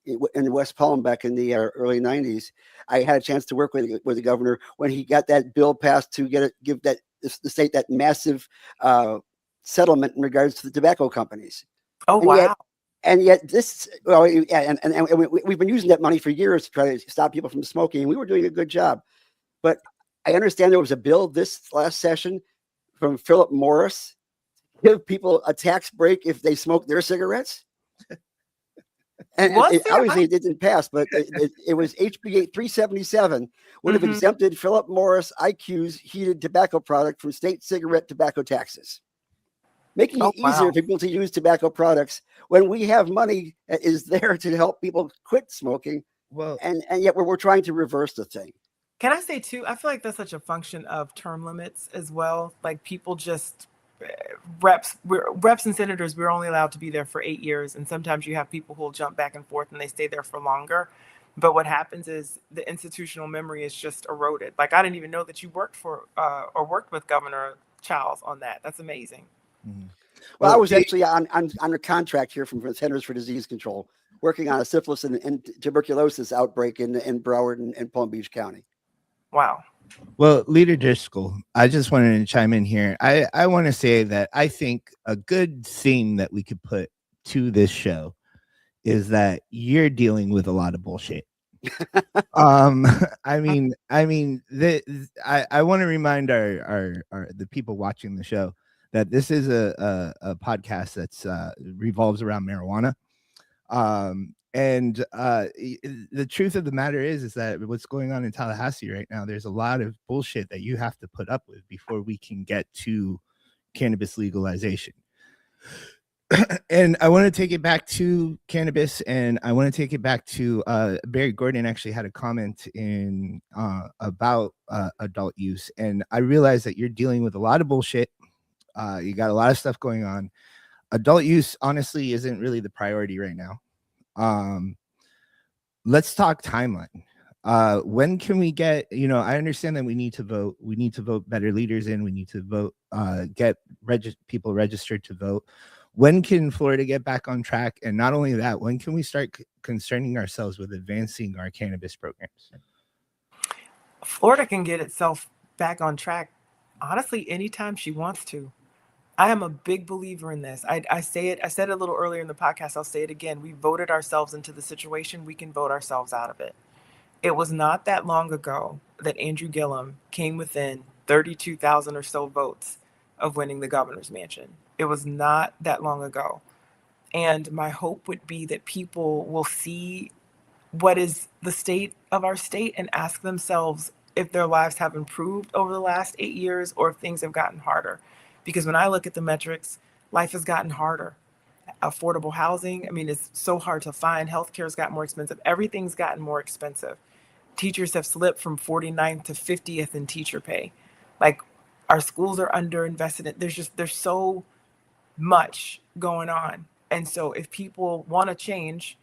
in West Palm back in the early 90s. I had a chance to work with the governor when he got that bill passed to give the state that massive settlement in regards to the tobacco companies. Oh, wow. And yet this, and we've been using that money for years to try to stop people from smoking. And we were doing a good job. But I understand there was a bill this last session from Philip Morris to give people a tax break if they smoke their cigarettes. And obviously it didn't pass, but it was HB 377 would have exempted Philip Morris IQ's heated tobacco product from state cigarette tobacco taxes. making Oh, it easier wow. for people to use tobacco products when we have money that is there to help people quit smoking, Well, and yet we're trying to reverse the thing. Can I say too, I feel like that's such a function of term limits as well. Like people just reps and senators, we're only allowed to be there for 8 years. And sometimes you have people who will jump back and forth and they stay there for longer. But what happens is the institutional memory is just eroded. Like I didn't even know that you worked for or worked with Governor Childs on that. That's amazing. mhm. Well, I Well, was actually on a contract here from the Centers for Disease Control, working on a syphilis and tuberculosis outbreak in Broward and Palm Beach County. Wow. Well, Leader Driscoll, I just wanted to chime in here. I want to say that I think a good theme that we could put to this show is that you're dealing with a lot of bullshit. um I mean I want to remind our the people watching the show that this is a podcast that's revolves around marijuana. The truth of the matter is that what's going on in Tallahassee right now, there's a lot of bullshit that you have to put up with before we can get to cannabis legalization. And I want to take it back to cannabis, and I want to take it back to Barry Gordon actually had a comment in about adult use, and I realized that you're dealing with a lot of bullshit. You got a lot of stuff going on. Adult use honestly isn't really the priority right now. Let's talk timeline. When can we get, I understand that we need to vote better leaders in, we need to vote, get people registered to vote. When can Florida get back on track? And not only that, when can we start concerning ourselves with advancing our cannabis programs? Florida can get itself back on track, honestly, anytime she wants to. I am a big believer in this. I said it a little earlier in the podcast. I'll say it again. We voted ourselves into the situation. We can vote ourselves out of it. It was not that long ago that Andrew Gillum came within 32,000 or so votes of winning the governor's mansion. It was not that long ago. And my hope would be that people will see what is the state of our state and ask themselves if their lives have improved over the last 8 years or if things have gotten harder. Because when I look at the metrics, life has gotten harder. Affordable housing, I mean, it's so hard to find. Healthcare's got more expensive. Everything's gotten more expensive. Teachers have slipped from 49th to 50th in teacher pay. Like our schools are underinvested in. There's so much going on. And so if people want to change,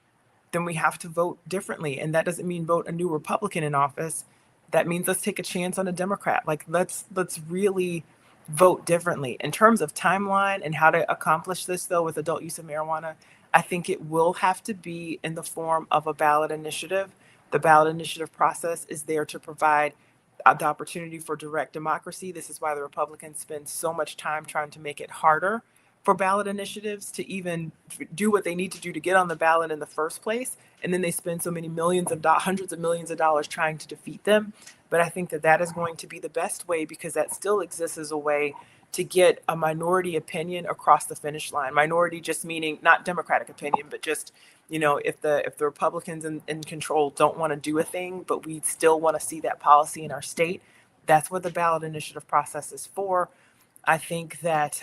then we have to vote differently. And that doesn't mean vote a new Republican in office. That means let's take a chance on a Democrat. Like let's really vote differently. In terms of timeline and how to accomplish this though with adult use of marijuana, I think it will have to be in the form of a ballot initiative. The ballot initiative process is there to provide the opportunity for direct democracy. This is why the Republicans spend so much time trying to make it harder for ballot initiatives to even do what they need to do to get on the ballot in the first place. And then they spend so many hundreds of millions of dollars trying to defeat them. But I think that is going to be the best way because that still exists as a way to get a minority opinion across the finish line. Minority just meaning not Democratic opinion, but just, if the Republicans in control don't want to do a thing, but we still want to see that policy in our state, that's what the ballot initiative process is for. I think that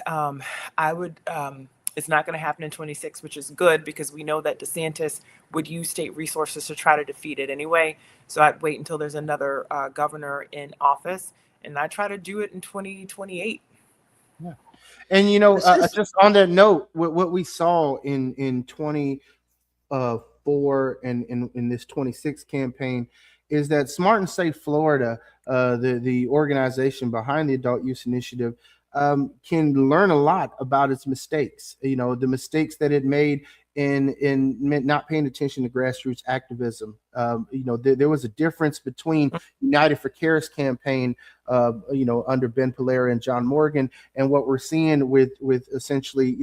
it's not going to happen in 26, which is good because we know that DeSantis would use state resources to try to defeat it anyway. So I'd wait until there's another governor in office, and I try to do it in 2028. Yeah. And just on that note, what we saw in 24 and in this 26 campaign is that Smart and Safe Florida, the organization behind the Adult Use Initiative, can learn a lot about its mistakes. The mistakes that it made in not paying attention to grassroots activism. There was a difference between United for Care's campaign, under Ben Pallera and John Morgan, and what we're seeing with essentially,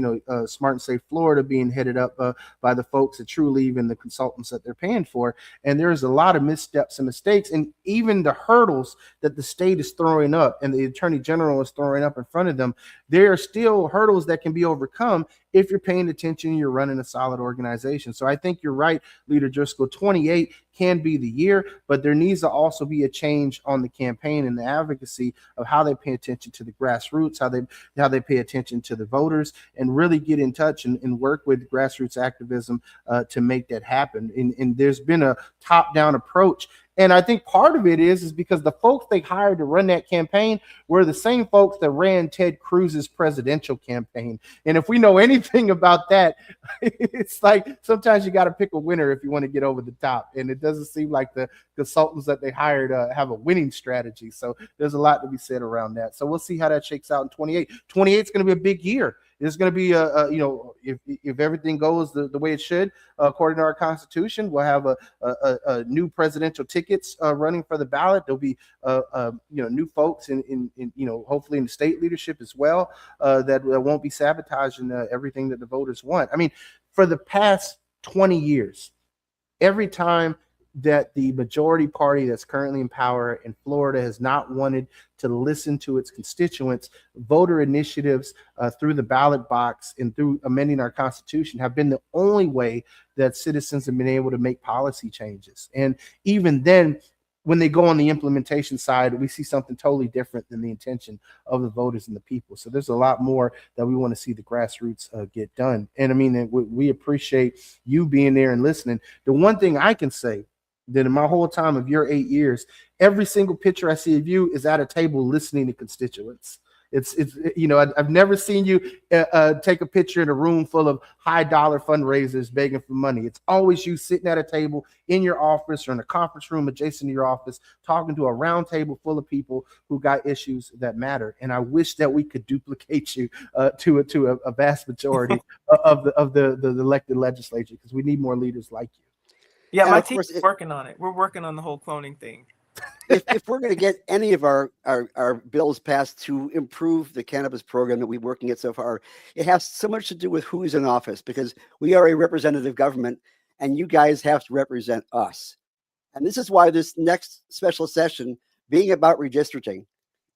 Smart and Safe Florida being headed up by the folks at Trulieve and the consultants that they're paying for. And there's a lot of missteps and mistakes, and even the hurdles that the state is throwing up and the Attorney General is throwing up in front of them, there are still hurdles that can be overcome if you're paying attention, you're running a solid organization. So I think you're right, Leader Driskell. 28 can be the year, but there needs to also be a change on the campaign and the advocacy of how they pay attention to the grassroots, how they pay attention to the voters, and really get in touch and work with grassroots activism to make that happen. And there's been a top-down approach. And I think part of it is because the folks they hired to run that campaign were the same folks that ran Ted Cruz's presidential campaign. And if we know anything about that, it's like sometimes you got to pick a winner if you want to get over the top. And it doesn't seem like the consultants that they hired have a winning strategy. So there's a lot to be said around that. So we'll see how that shakes out in 28. 28 is going to be a big year. There's going to be if everything goes the way it should, according to our Constitution, we'll have a new presidential tickets running for the ballot. There'll be new folks in hopefully in the state leadership as well that won't be sabotaging everything that the voters want. I mean, for the past 20 years, every time that the majority party that's currently in power in Florida has not wanted to listen to its constituents, voter initiatives through the ballot box and through amending our Constitution have been the only way that citizens have been able to make policy changes. And even then, when they go on the implementation side, we see something totally different than the intention of the voters and the people. So there's a lot more that we want to see the grassroots get done. And I mean, we appreciate you being there and listening. The one thing I can say that in my whole time of your 8 years, every single picture I see of you is at a table listening to constituents. It's I've never seen you take a picture in a room full of high dollar fundraisers begging for money. It's always you sitting at a table in your office or in a conference room adjacent to your office, talking to a round table full of people who got issues that matter. And I wish that we could duplicate you to a vast majority of the elected legislature, because we need more leaders like you. Yeah, And my of team's course, working on it. We're working on the whole cloning thing. if we're going to get any of our bills passed to improve the cannabis program that we're working at so far, it has so much to do with who's in office, because we are a representative government and you guys have to represent us. And this is why this next special session being about redistricting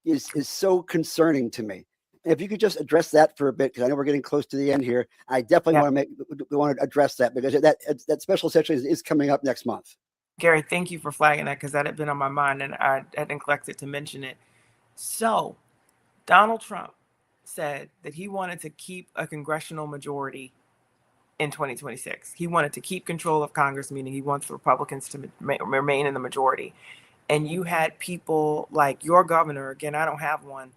is so concerning to me. And if you could just address that for a bit, because I know we're getting close to the end here. I definitely want to address that, because that special session is coming up next month. Gary, thank you for flagging that, because that had been on my mind and I had neglected to mention it. So Donald Trump said that he wanted to keep a congressional majority in 2026. He wanted to keep control of Congress, meaning he wants the Republicans to remain in the majority. And you had people like your governor, again, I don't have one,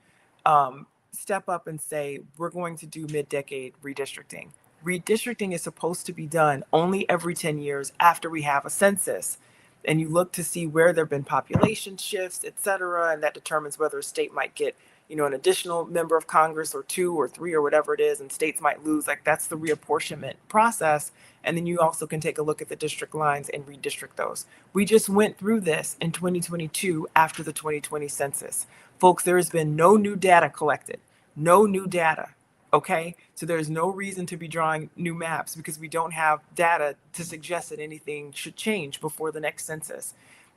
step up and say, we're going to do mid-decade redistricting. Redistricting is supposed to be done only every 10 years after we have a census. And you look to see where there have been population shifts, et cetera, and that determines whether a state might get, an additional member of Congress or 2 or 3 or whatever it is, and states might lose. Like, that's the reapportionment process. And then you also can take a look at the district lines and redistrict those. We just went through this in 2022 after the 2020 census. Folks, there has been no new data collected, no new data. Okay, so there's no reason to be drawing new maps, because we don't have data to suggest that anything should change before the next census.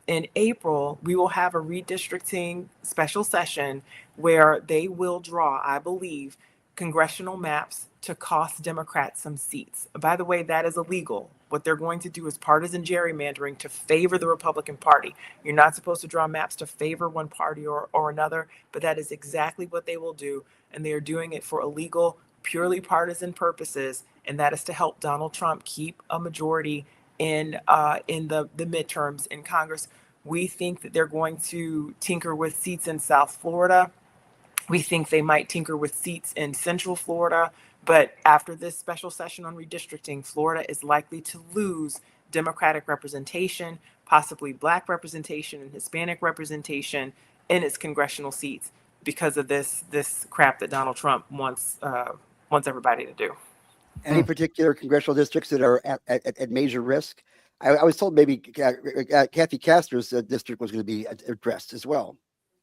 In April, we will have a redistricting special session where they will draw, I believe, congressional maps to cost Democrats some seats. By the way, that is illegal. What they're going to do is partisan gerrymandering to favor the Republican Party. You're not supposed to draw maps to favor one party or another, but that is exactly what they will do. And they are doing it for illegal, purely partisan purposes. And that is to help Donald Trump keep a majority in the midterms in Congress. We think that they're going to tinker with seats in South Florida. We think they might tinker with seats in Central Florida. But after this special session on redistricting, Florida is likely to lose Democratic representation, possibly Black representation and Hispanic representation in its congressional seats, because of this crap that Donald Trump wants everybody to do. Any particular congressional districts that are at major risk? I was told maybe Kathy Castor's district was going to be addressed as well.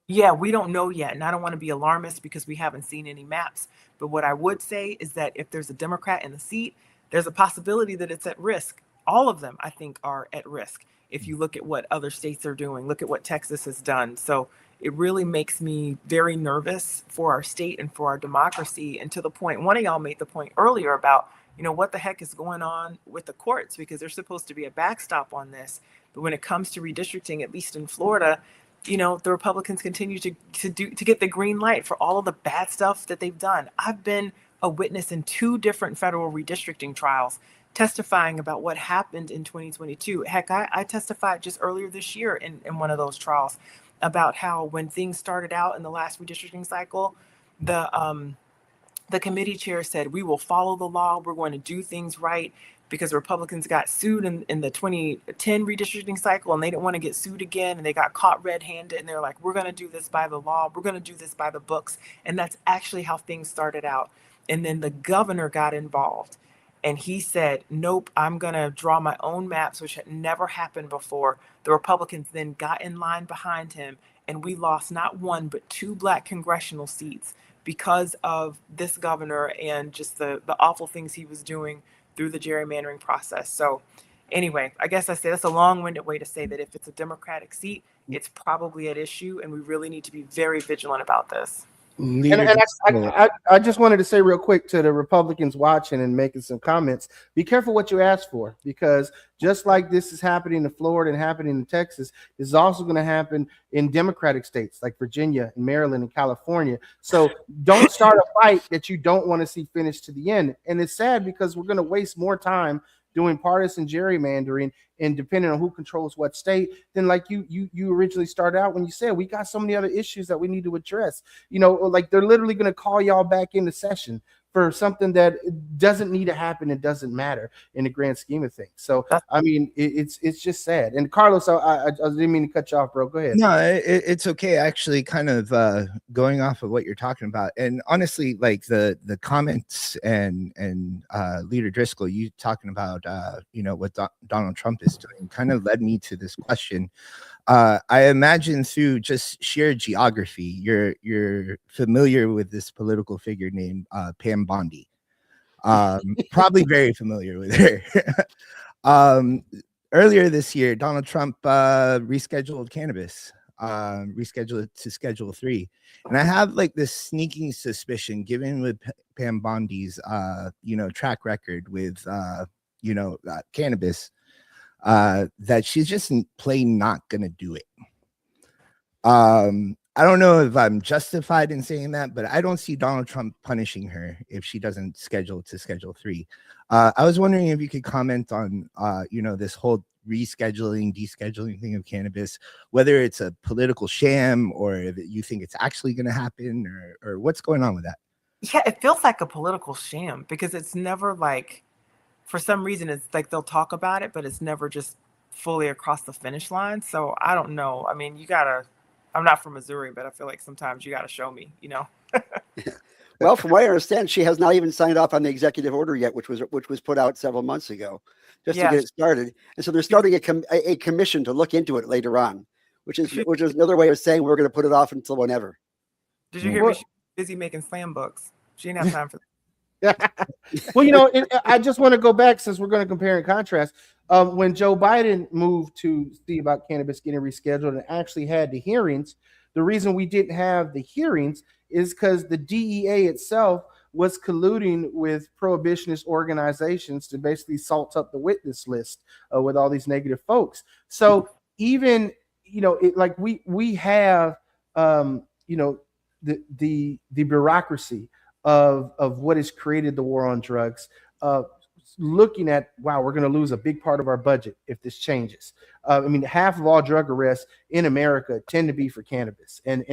Yeah, we don't know yet. And I don't want to be alarmist because we haven't seen any maps. But what I would say is that if there's a Democrat in the seat, there's a possibility that it's at risk. All of them, I think, are at risk. If you look at what other states are doing, look at what Texas has done. So it really makes me very nervous for our state and for our democracy. And to the point, one of y'all made the point earlier about, what the heck is going on with the courts, because there's supposed to be a backstop on this. But when it comes to redistricting, at least in Florida, you know, the Republicans continue to get the green light for all of the bad stuff that they've done. I've been a witness in 2 different federal redistricting trials, testifying about what happened in 2022. Heck, I testified just earlier this year in one of those trials about how when things started out in the last redistricting cycle, the committee chair said, we will follow the law. We're going to do things right, because Republicans got sued in the 2010 redistricting cycle and they didn't want to get sued again. And they got caught red-handed and they're like, we're going to do this by the law. We're going to do this by the books. And that's actually how things started out. And then the governor got involved and he said, nope, I'm going to draw my own maps, which had never happened before. The Republicans then got in line behind him and we lost not 1, but 2 Black congressional seats because of this governor and just the awful things he was doing through the gerrymandering process. So anyway, I guess I say that's a long-winded way to say that if it's a Democratic seat, it's probably at issue, and we really need to be very vigilant about this. I just wanted to say real quick to the Republicans watching and making some comments, be careful what you ask for, because just like this is happening in Florida and happening in Texas, this is also going to happen in Democratic states like Virginia and Maryland and California. So don't start a fight that you don't want to see finished to the end. And it's sad because we're going to waste more time doing partisan gerrymandering and depending on who controls what state, then like you originally started out when you said we got so many other issues that we need to address. You know, like they're literally going to call y'all back into session for something that doesn't need to happen. It doesn't matter in the grand scheme of things. So I mean, it's just sad. And Carlos, I didn't mean to cut you off, bro. Go ahead. No, it's okay. Actually, kind of going off of what you're talking about, and honestly, like the comments and Leader Driskell, you talking about you know what Donald Trump is doing, kind of led me to this question. I imagine through just sheer geography, you're familiar with this political figure named Pam Bondi. Probably very familiar with her. Earlier this year, Donald Trump rescheduled cannabis, rescheduled it to Schedule 3. And I have like this sneaking suspicion, given with Pam Bondi's you know, track record with you know, cannabis, that she's just plain not gonna do it. I don't know if I'm justified in saying that, but I don't see Donald Trump punishing her if she doesn't schedule to Schedule 3. I was wondering if you could comment on you know, this whole rescheduling, descheduling thing of cannabis, whether it's a political sham or if you think it's actually going to happen, or what's going on with that. Yeah, it feels like a political sham because it's never like, for some reason, it's like they'll talk about it, but it's never just fully across the finish line. So I don't know. I mean, I'm not from Missouri, but I feel like sometimes you got to show me, you know? Well, from what I understand, she has not even signed off on the executive order yet, which was put out several months ago, just to get it started. And so they're starting a commission to look into it later on, which is another way of saying we're going to put it off until whenever. Did you hear me? She's busy making slam books. She didn't have time for that. Well, you know, I just want to go back since we're going to compare and contrast. When Joe Biden moved to see about cannabis getting rescheduled and actually had the hearings, the reason we didn't have the hearings is because the DEA itself was colluding with prohibitionist organizations to basically salt up the witness list with all these negative folks. So even, you know, like we have, you know, the bureaucracy of what has created the war on drugs, looking at, wow, we're going to lose a big part of our budget if this changes. I mean, half of all drug arrests in America tend to be for cannabis, and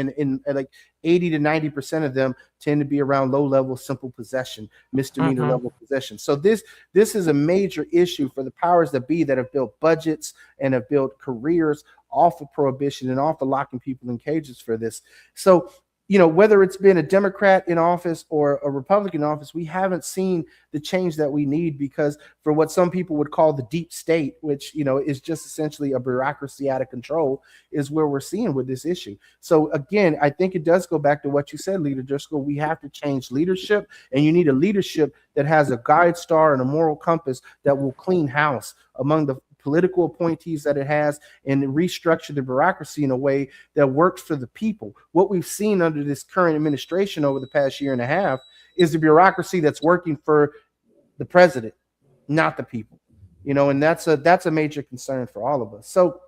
like 80 to 90% of them tend to be around low-level simple possession, misdemeanor level possession. So this is a major issue for the powers that be that have built budgets and have built careers off of prohibition and off of locking people in cages for this. So, you know, whether it's been a Democrat in office or a Republican in office, we haven't seen the change that we need, because for what some people would call the deep state, which, you know, is just essentially a bureaucracy out of control, is where we're seeing with this issue. So again, I think it does go back to what you said, Leader Driskell. We have to change leadership, and you need a leadership that has a guide star and a moral compass that will clean house among the political appointees that it has, and restructure the bureaucracy in a way that works for the people. What we've seen under this current administration over the past year and a half is the bureaucracy that's working for the president, not the people. And that's a major concern for all of us. So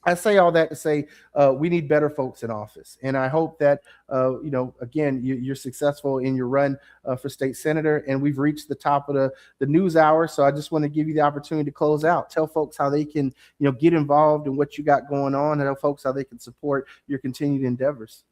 I say all that to say we need better folks in office, and I hope that again you're successful in your run for state senator. And we've reached the top of the news hour, so I just want to give you the opportunity to close out. Tell folks how they can get involved in what you got going on, and tell folks how they can support your continued endeavors.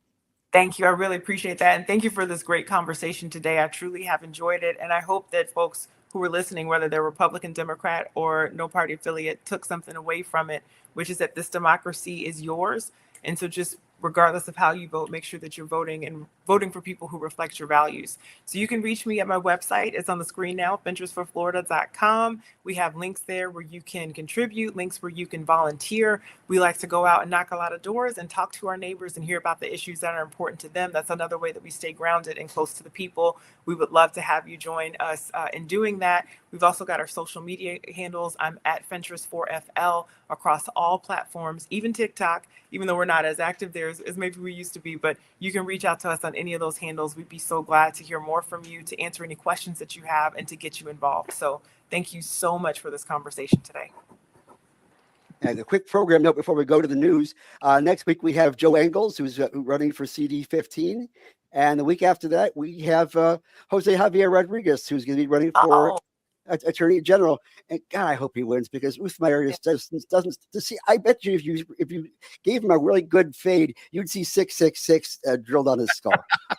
Thank you. I really appreciate that. And thank you for this great conversation today. I truly have enjoyed it. And I hope that folks who were listening, whether they're Republican, Democrat, or no party affiliate, took something away from it, which is that this democracy is yours. And so just regardless of how you vote, make sure that you're voting for people who reflect your values. So you can reach me at my website. It's on the screen now, fentriceforflorida.com. We have links there where you can contribute, links where you can volunteer. We like to go out and knock a lot of doors and talk to our neighbors and hear about the issues that are important to them. That's another way that we stay grounded and close to the people. We would love to have you join us in doing that. We've also got our social media handles. I'm at Fentrice4FL across all platforms, even TikTok, even though we're not as active there as maybe we used to be. But you can reach out to us on any of those handles. We'd be so glad to hear more from you, to answer any questions that you have, and to get you involved. So thank you so much for this conversation today. And a quick program note before we go to the news. Next week, we have Joe Engels, who's running for CD 15. And the week after that, we have Jose Javier Rodriguez, who's going to be running for Attorney General. And God, I hope he wins, because Ruth Meyer doesn't see. I bet you if you gave him a really good fade, you'd see 666 drilled on his skull.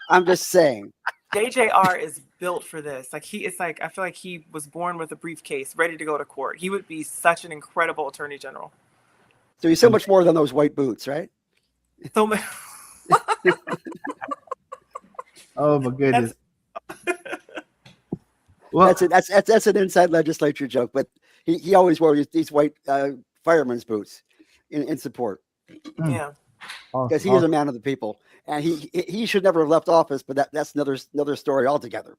I'm just saying. JJR is built for this. I feel like he was born with a briefcase ready to go to court. He would be such an incredible attorney general. So he's so much more than those white boots, right? So much. Oh my goodness. Well, that's an inside legislature joke, but he always wore these white fireman's boots in support. Yeah. Because he is a man of the people, and he should never have left office. But that's another story altogether.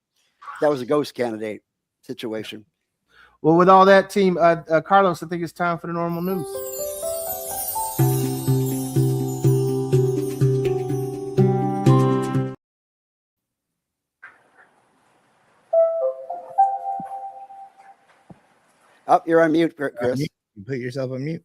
That was a ghost candidate situation. Well, with all that, team, Carlos, I think it's time for the normal news. Oh, you're on mute, Chris. You put yourself on mute.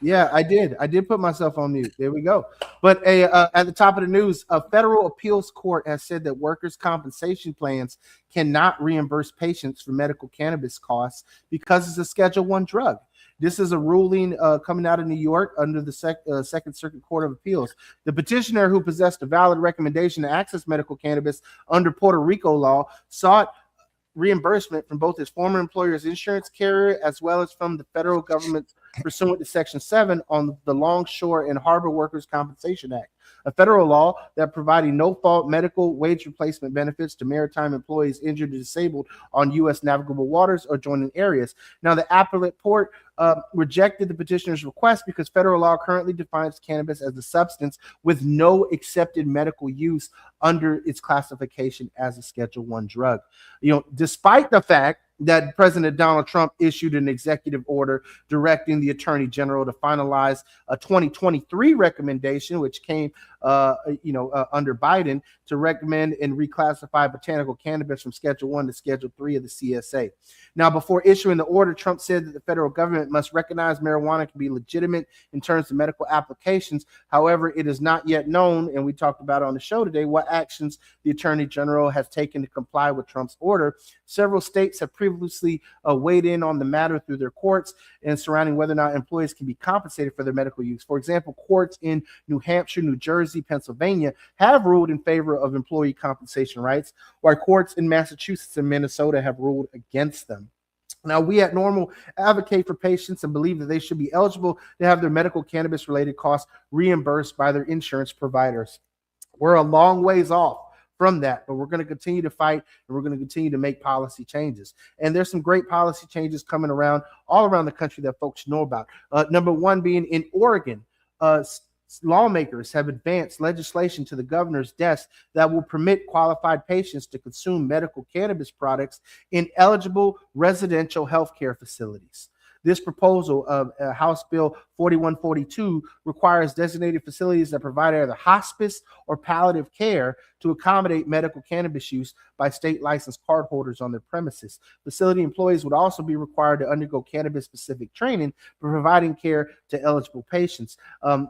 Yeah, I did. I did put myself on mute. There we go. But at the top of the news, a federal appeals court has said that workers' compensation plans cannot reimburse patients for medical cannabis costs because it's a Schedule I drug. This is a ruling coming out of New York under the Second Circuit Court of Appeals. The petitioner, who possessed a valid recommendation to access medical cannabis under Puerto Rico law, sought reimbursement from both his former employer's insurance carrier as well as from the federal government pursuant to Section 7 on the Longshore and Harbor Workers' Compensation Act, a federal law that providing no-fault medical wage replacement benefits to maritime employees injured or disabled on U.S. navigable waters or joining areas. Now, the appellate court rejected the petitioner's request because federal law currently defines cannabis as a substance with no accepted medical use under its classification as a Schedule I drug. Despite the fact that President Donald Trump issued an executive order directing the Attorney General to finalize a 2023 recommendation, which came under Biden, to recommend and reclassify botanical cannabis from Schedule I to Schedule III of the CSA. Now, before issuing the order, Trump said that the federal government must recognize marijuana can be legitimate in terms of medical applications. However, it is not yet known, and we talked about on the show today, what actions the Attorney General has taken to comply with Trump's order. Several states have previously weighed in on the matter through their courts and surrounding whether or not employees can be compensated for their medical use. For example, courts in New Hampshire, New Jersey, Pennsylvania have ruled in favor of employee compensation rights, while courts in Massachusetts and Minnesota have ruled against them. Now, we at NORML advocate for patients and believe that they should be eligible to have their medical cannabis-related costs reimbursed by their insurance providers. We're a long ways off from that, but we're going to continue to fight, and we're going to continue to make policy changes. And there's some great policy changes coming around all around the country that folks should know about. Number one being in Oregon, lawmakers have advanced legislation to the governor's desk that will permit qualified patients to consume medical cannabis products in eligible residential healthcare facilities. This proposal of House Bill 4142 requires designated facilities that provide either hospice or palliative care to accommodate medical cannabis use by state licensed cardholders on their premises. Facility employees would also be required to undergo cannabis-specific training for providing care to eligible patients.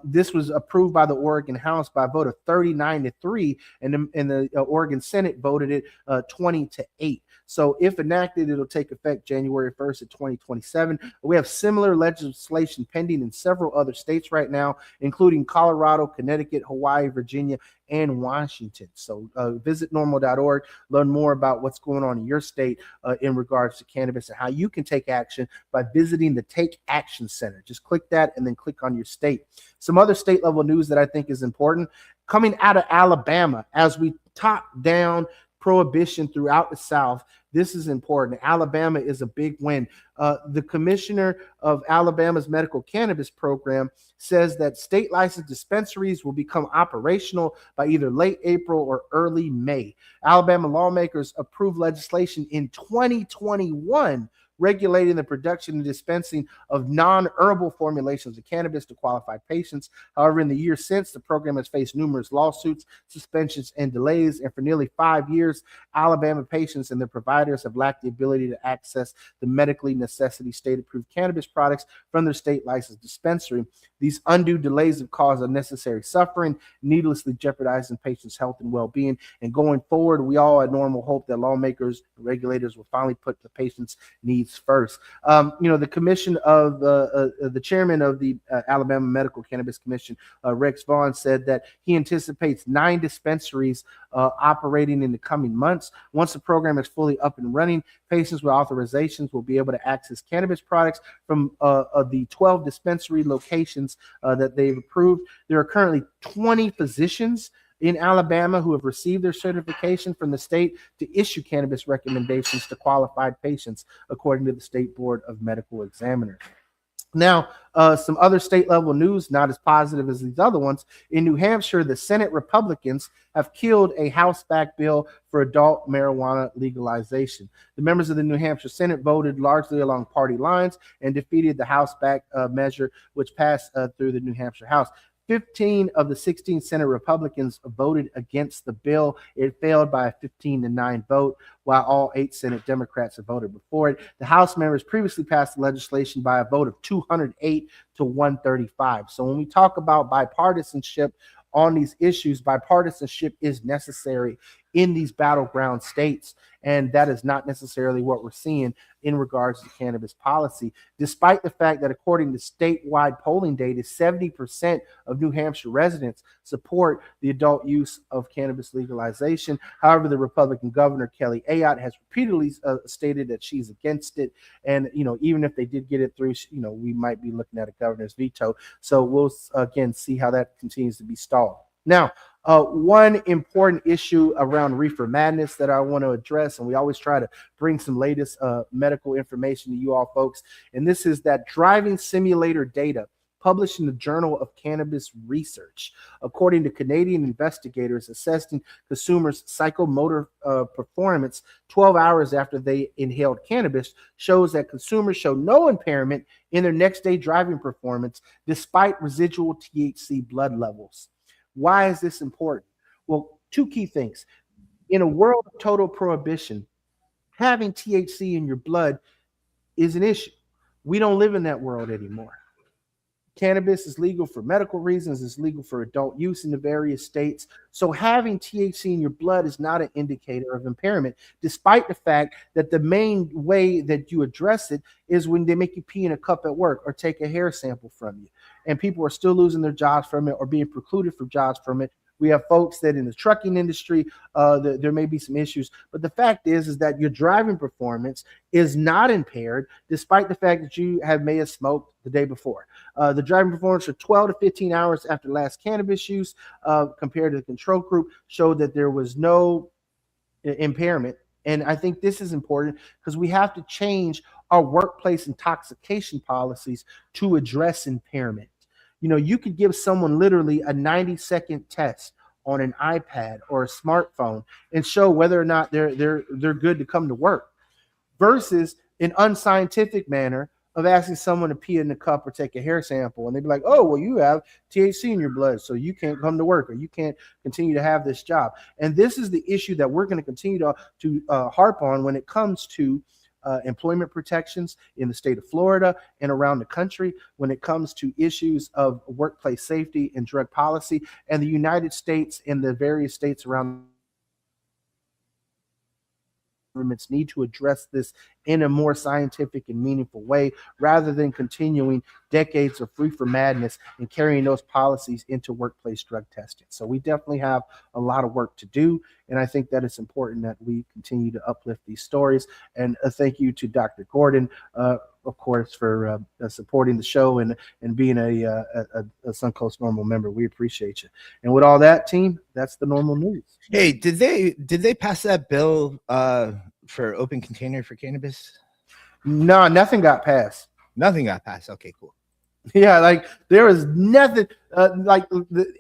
This was approved by the Oregon House by a vote of 39-3, and the Oregon Senate voted it 20-8. So if enacted, it'll take effect January 1st of 2027. We have similar legislation pending in several other states right now, including Colorado, Connecticut, Hawaii, Virginia, and Washington. So visit normal.org, learn more about what's going on in your state in regards to cannabis and how you can take action by visiting the Take Action Center. Just click that and then click on your state. Some other state level news that I think is important coming out of Alabama as we top down prohibition throughout the South. This is important. Alabama is a big win. The commissioner of Alabama's medical cannabis program says that state licensed dispensaries will become operational by either late April or early May. Alabama lawmakers approved legislation in 2021 regulating the production and dispensing of non-herbal formulations of cannabis to qualified patients. However, in the years since, the program has faced numerous lawsuits, suspensions, and delays. And for nearly 5 years, Alabama patients and their providers have lacked the ability to access the medically necessary state-approved cannabis products from their state licensed dispensary. These undue delays have caused unnecessary suffering, needlessly jeopardizing patients' health and well-being. And going forward, we all at NORML hope that lawmakers and regulators will finally put the patient's needs first. The commission of the chairman of the Alabama Medical Cannabis Commission, Rex Vaughn, said that he anticipates 9 dispensaries operating in the coming months. Once the program is fully up and running, patients with authorizations will be able to access cannabis products from the 12 dispensary locations that they've approved. There are currently 20 physicians in Alabama who have received their certification from the state to issue cannabis recommendations to qualified patients, according to the State Board of Medical Examiners. Now, some other state level news, not as positive as these other ones. In New Hampshire, the Senate Republicans have killed a House-backed bill for adult marijuana legalization. The members of the New Hampshire Senate voted largely along party lines and defeated the House-backed measure, which passed through the New Hampshire House. 15 of the 16 Senate Republicans voted against the bill. It failed by a 15-9 vote, while all 8 Senate Democrats have voted before it. The House members previously passed the legislation by a vote of 208 to 135. So when we talk about bipartisanship on these issues, bipartisanship is necessary in these battleground states. And that is not necessarily what we're seeing in regards to cannabis policy, despite the fact that according to statewide polling data, 70% of New Hampshire residents support the adult use of cannabis legalization. However, the Republican governor, Kelly Ayotte, has repeatedly stated that she's against it. And, even if they did get it through, we might be looking at a governor's veto. So we'll, again, see how that continues to be stalled. Now, one important issue around reefer madness that I want to address, and we always try to bring some latest medical information to you all folks, and this is that driving simulator data published in the Journal of Cannabis Research. According to Canadian investigators assessing consumers' psychomotor performance 12 hours after they inhaled cannabis, shows that consumers show no impairment in their next day driving performance despite residual THC blood levels. Why is this important? Well, 2 key things. In a world of total prohibition, having THC in your blood is an issue. We don't live in that world anymore. Cannabis is legal for medical reasons. It's legal for adult use in the various states. So having THC in your blood is not an indicator of impairment, despite the fact that the main way that you address it is when they make you pee in a cup at work or take a hair sample from you. And people are still losing their jobs from it or being precluded from jobs from it. We have folks that in the trucking industry, there may be some issues. But the fact is that your driving performance is not impaired, despite the fact that you may have smoked the day before. The driving performance for 12 to 15 hours after last cannabis use compared to the control group showed that there was no impairment. And I think this is important because we have to change our workplace intoxication policies to address impairment. You could give someone literally a 90-second test on an iPad or a smartphone and show whether or not they're good to come to work, versus an unscientific manner of asking someone to pee in the cup or take a hair sample, and they'd be like, "Oh, well, you have THC in your blood, so you can't come to work or you can't continue to have this job." And this is the issue that we're going to continue to harp on when it comes to employment protections in the state of Florida and around the country, when it comes to issues of workplace safety and drug policy, and the United States and the various states around governments need to address this in a more scientific and meaningful way, rather than continuing decades of reefer madness and carrying those policies into workplace drug testing. So we definitely have a lot of work to do, and I think that it's important that we continue to uplift these stories. And thank you to Dr. Gordon, of course, for supporting the show and being a Suncoast NORML member. We appreciate you. And with all that, team, that's the normal news. Hey, did they pass that bill for open container for cannabis? No, nothing got passed. Nothing got passed. Okay, cool. Yeah, like there is nothing.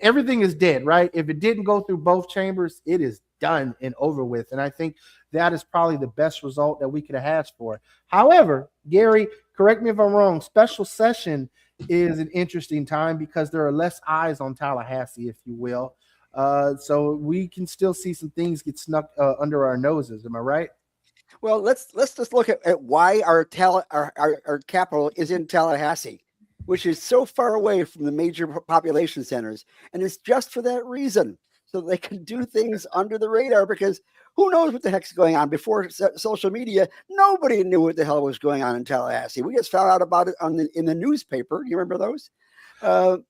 Everything is dead, right? If it didn't go through both chambers, it is done and over with. And I think that is probably the best result that we could have asked for. However, Gary, correct me if I'm wrong, special session is an interesting time because there are less eyes on Tallahassee, if you will. So we can still see some things get snuck under our noses. Am I right? Well, let's just look at why our capital is in Tallahassee, which is so far away from the major population centers. And it's just for that reason, so they can do things under the radar, because who knows what the heck's going on. Before social media, nobody knew what the hell was going on in Tallahassee. We just found out about it in the newspaper. You remember those? And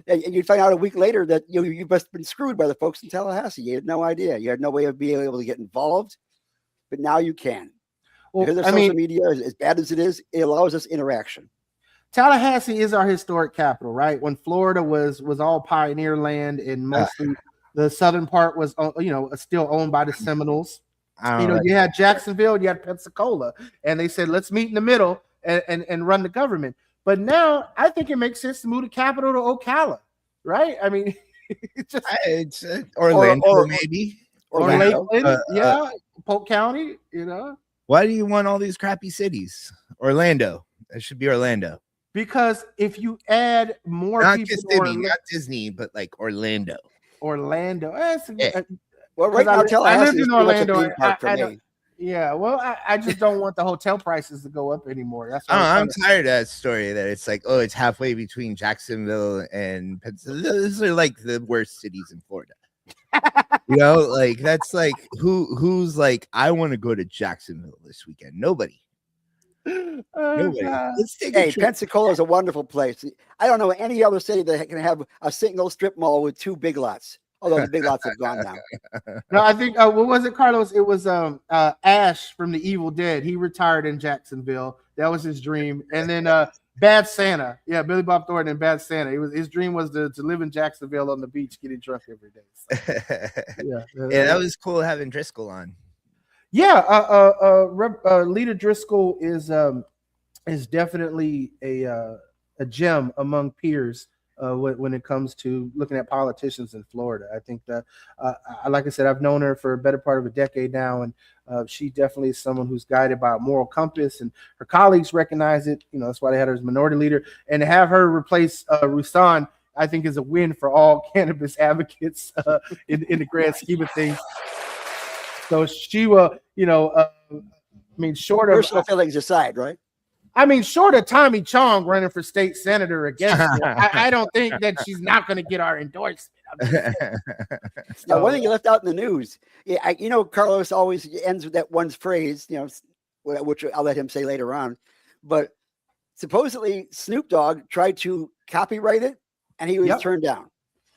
you'd find out a week later that you must have been screwed by the folks in Tallahassee. You had no idea. You had no way of being able to get involved, but now you can. Well, because of social media, as bad as it is, it allows us interaction. Tallahassee is our historic capital, right? When Florida was all pioneer land, and mostly the southern part was, still owned by the Seminoles. You had Jacksonville, you had Pensacola, and they said, let's meet in the middle and run the government. But now I think it makes sense to move the capital to Ocala, right? I mean, it's Orlando, maybe. Or Lakeland, Polk County, Why do you want all these crappy cities? Orlando. It should be Orlando. Because if you add more people, not Disney, but like Orlando. Well, right now, I lived in Orlando. I just don't want the hotel prices to go up anymore. That's I'm tired of that story that it's like, it's halfway between Jacksonville and Pennsylvania. Those are like the worst cities in Florida. Like that's like who's like, I want to go to Jacksonville this weekend. Nobody. Let's take a trip. Pensacola is a wonderful place. I don't know any other city that can have a single strip mall with 2 big lots. Although the big lots have gone now. No, I think what was it, Carlos? It was Ash from the Evil Dead. He retired in Jacksonville. That was his dream. And then Bad Santa. Yeah, Billy Bob Thornton and Bad Santa. His dream was to live in Jacksonville on the beach, getting drunk every day. So, that was cool having Driskell on. Yeah, Leader Driskell is definitely a gem among peers when it comes to looking at politicians in Florida. I think that, like I said, I've known her for a better part of a decade now, and she definitely is someone who's guided by a moral compass, and her colleagues recognize it. That's why they had her as minority leader, and to have her replace Rusan, I think, is a win for all cannabis advocates in the grand scheme of things. So she will, short of personal feelings aside, right? Short of Tommy Chong running for state senator against her, I don't think that she's not going to get our endorsement. Now, one thing you left out in the news, Carlos always ends with that one phrase, which I'll let him say later on. But supposedly Snoop Dogg tried to copyright it, and he was turned down.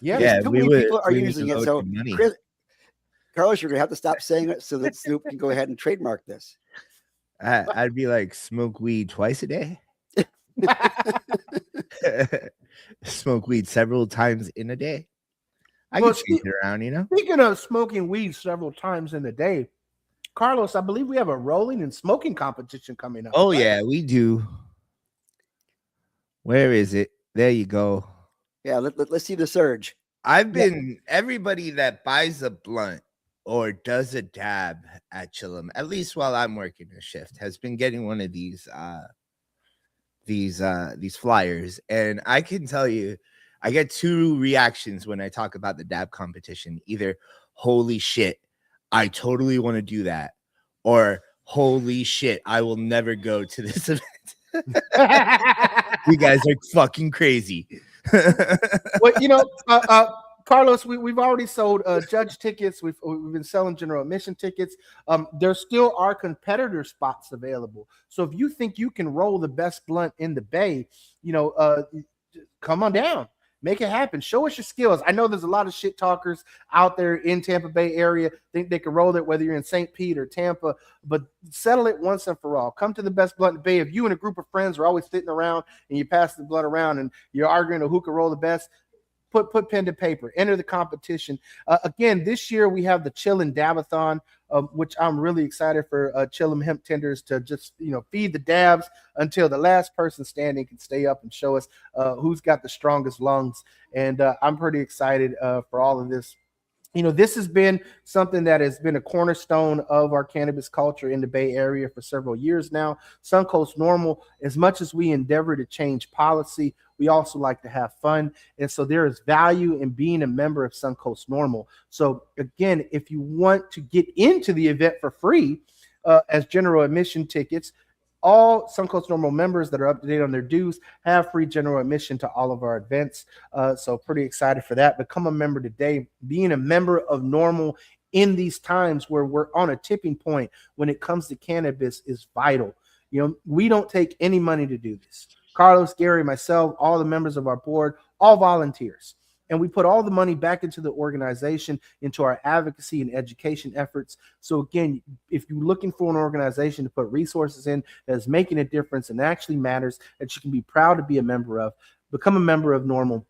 Too many people are using it. So, Carlos, you're going to have to stop saying it so that Snoop can go ahead and trademark this. I'd be like, smoke weed twice a day. Smoke weed several times in a day. I can change it around, Speaking of smoking weed several times in a day, Carlos, I believe we have a rolling and smoking competition coming up. Oh, right? Yeah, we do. Where is it? There you go. Yeah, let's see the surge. Everybody that buys a blunt or does a dab at Chillum, at least while I'm working a shift, has been getting one of these these flyers, and I can tell you, I get two reactions when I talk about the dab competition. Either holy shit, I totally want to do that, or holy shit, I will never go to this event. You guys are fucking crazy. Well, Carlos, we've already sold judge tickets. We've been selling general admission tickets. There still are competitor spots available. So if you think you can roll the best blunt in the Bay, come on down. Make it happen. Show us your skills. I know there's a lot of shit talkers out there in Tampa Bay area. Think they can roll it, whether you're in St. Pete or Tampa, but settle it once and for all. Come to the best blunt in the Bay. If you and a group of friends are always sitting around and you pass the blunt around and you're arguing who can roll the best, put pen to paper, enter the competition. Again, this year we have the Chillin' Dabathon, which I'm really excited for Chillin' Hemp Tenders to just, feed the dabs until the last person standing can stay up and show us who's got the strongest lungs. And I'm pretty excited for all of this. This has been something that has been a cornerstone of our cannabis culture in the Bay Area for several years now. Suncoast NORML, as much as we endeavor to change policy, we also like to have fun. And so there is value in being a member of Suncoast NORML. So again, if you want to get into the event for free as general admission tickets, all Suncoast NORML members that are up to date on their dues have free general admission to all of our events. So pretty excited for that. Become a member today. Being a member of NORML in these times where we're on a tipping point when it comes to cannabis is vital. We don't take any money to do this. Carlos, Gary, myself, all the members of our board, all volunteers. And we put all the money back into the organization, into our advocacy and education efforts. So again, if you're looking for an organization to put resources in that is making a difference and actually matters, that you can be proud to be a member of, become a member of NORML.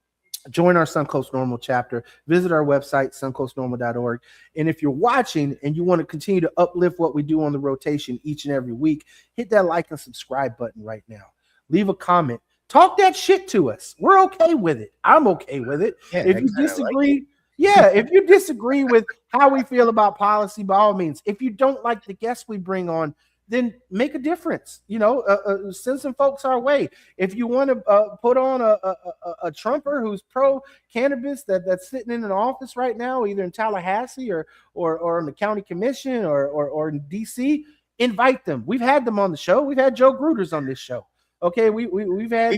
Join our Suncoast NORML chapter. Visit our website, suncoastnorml.org. And if you're watching and you want to continue to uplift what we do on the rotation each and every week, hit that like and subscribe button right now. Leave a comment. Talk that shit to us. We're okay with it. I'm okay with it. Yeah, if you disagree, if you disagree with how we feel about policy, by all means. If you don't like the guests we bring on, then make a difference. Send some folks our way. If you want to put on a Trumper who's pro cannabis that's sitting in an office right now, either in Tallahassee or on the county commission or in DC, invite them. We've had them on the show. We've had Joe Gruters on this show. Okay, we've had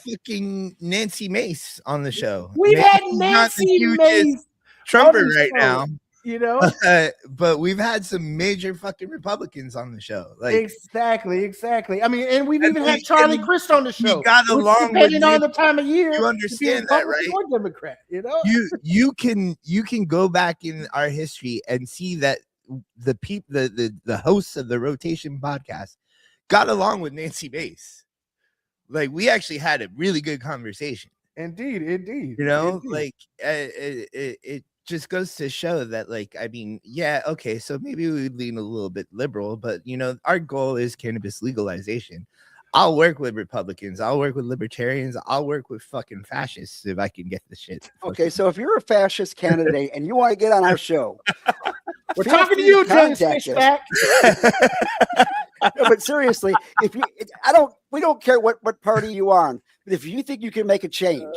fucking Nancy Mace on the show. We've had Nancy Mace Trumper right now, but we've had some major fucking Republicans on the show. Like exactly. I mean, and we've even had Charlie Crist on the show. We got along depending on the time of year. You understand that, right? Or Democrat, You can go back in our history and see that the hosts of the Rotation podcast got along with Nancy Mace. Like, we actually had a really good conversation. Indeed. Like it just goes to show that, like, I mean, okay, so maybe we would lean a little bit liberal, but our goal is cannabis legalization. I'll work with Republicans, I'll work with libertarians, I'll work with fucking fascists if I can get the shit. Okay, so if you're a fascist candidate and you want to get on our show, we're talking to you, James Fishback. No, but seriously, we don't care what party you're on, but if you think you can make a change,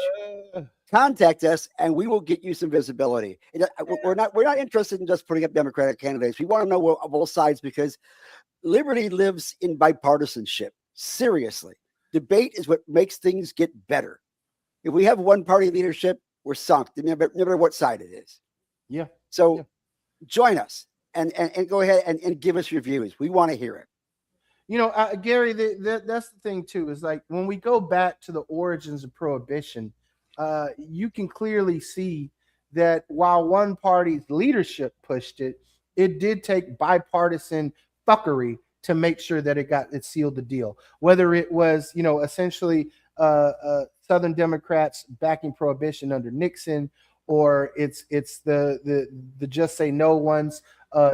contact us and we will get you some visibility. We're not interested in just putting up Democratic candidates. We want to know both sides, because liberty lives in bipartisanship. Seriously, debate is what makes things get better. If we have one party leadership, we're sunk, no matter what side it is. Yeah. So join us and go ahead and give us your views. We want to hear it. Gary, that's the thing too, is like when we go back to the origins of prohibition, you can clearly see that while one party's leadership pushed it, it did take bipartisan fuckery to make sure that it sealed the deal. Whether it was, essentially Southern Democrats backing prohibition under Nixon, or it's the just say no ones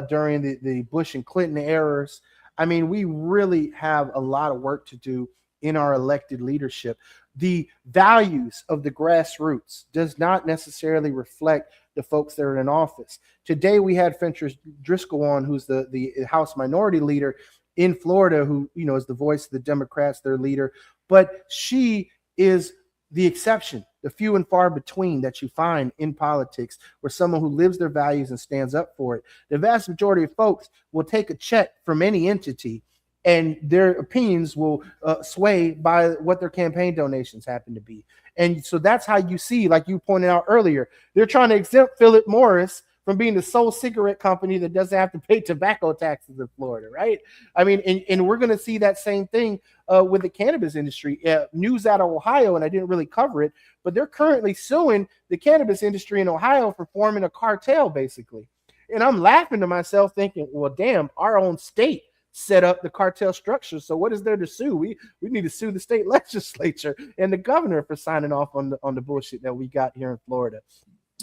during the Bush and Clinton eras. I mean, we really have a lot of work to do in our elected leadership. The values of the grassroots does not necessarily reflect the folks that are in office. Today, we had Fentrice Driskell on, who's the House Minority Leader in Florida, who, is the voice of the Democrats, their leader, but she is the exception, the few and far between that you find in politics, where someone who lives their values and stands up for it. The vast majority of folks will take a check from any entity, and their opinions will sway by what their campaign donations happen to be. And so that's how you see, like you pointed out earlier, they're trying to exempt Philip Morris from being the sole cigarette company that doesn't have to pay tobacco taxes in Florida, right? I mean, and we're going to see that same thing with the cannabis industry. News out of Ohio, and I didn't really cover it, but they're currently suing the cannabis industry in Ohio for forming a cartel, basically. And I'm laughing to myself thinking, well, damn, our own state set up the cartel structure. So what is there to sue? We need to sue the state legislature and the governor for signing off on the bullshit that we got here in Florida.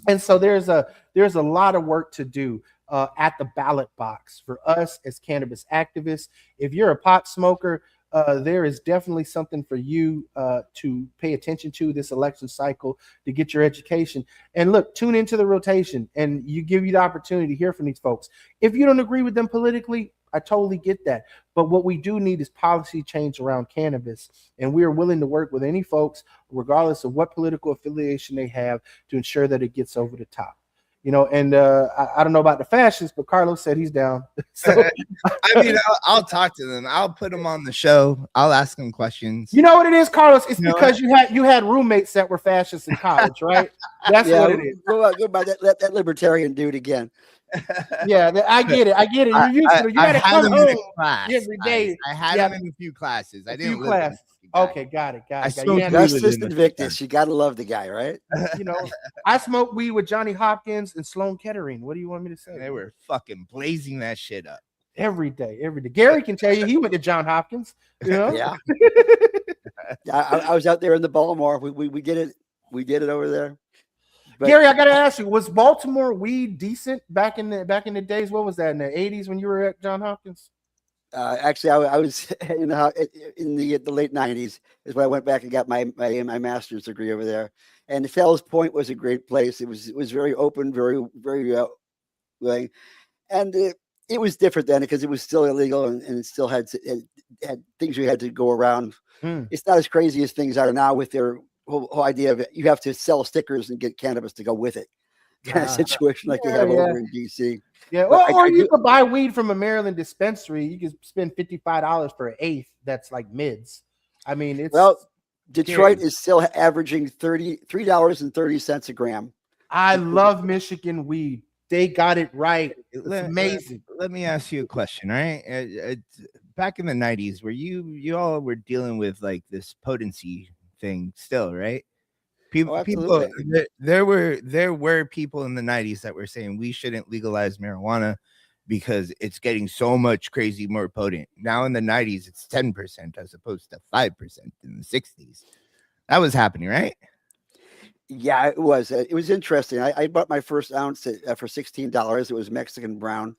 And so there's a lot of work to do at the ballot box for us as cannabis activists. If you're a pot smoker, there is definitely something for you to pay attention to this election cycle, to get your education. And look, tune into the rotation, and you give you the opportunity to hear from these folks. If you don't agree with them politically, I totally get that. But what we do need is policy change around cannabis. And we are willing to work with any folks, regardless of what political affiliation they have, to ensure that it gets over the top. You know, and I don't know about the fascists, but Carlos said he's down. So, I mean, I'll talk to them. I'll put them on the show. I'll ask them questions. You know what it is, Carlos? It's You know because you had roommates that were fascists in college, right? That's what it is. Go by that libertarian dude again. Yeah, I get it. You had to come home every day. I had them in a few classes. I didn't. Classes. Okay, got it. Justice Invictus. You gotta love the guy, right? You know, I smoked weed with Johnny Hopkins and Sloan Kettering. What do you want me to say? They were fucking blazing that shit up every day. Gary can tell you he went to John Hopkins. You know? Yeah. I was out there in the Baltimore. We did it. We did it over there. But, Gary, I gotta ask you: was Baltimore weed decent back in the days? What was that in the 80s when you were at John Hopkins? Actually, I was in the late 90s is when I went back and got my master's degree over there. And Fells Point was a great place. It was very open, very willing, and it was different then because it was still illegal and it still had things you had to go around. It's not as crazy as things are now with their whole idea of you have to sell stickers and get cannabis to go with it. Kind of situation like they have over in DC. Yeah, or you could buy weed from a Maryland dispensary. You could spend $55 for an eighth. That's like mids. I mean, it's Detroit is still averaging $33.30 a gram. I love Michigan weed. They got it right. It's amazing. Let me ask you a question. All right, back in the 90s, where you all were dealing with like this potency thing still, right? People, there were people in the 90s that were saying we shouldn't legalize marijuana because it's getting so much crazy more potent. Now in the 90s, it's 10% as opposed to 5% in the 60s. That was happening, right? Yeah, it was. It was interesting. I bought my first ounce for $16. It was Mexican brown.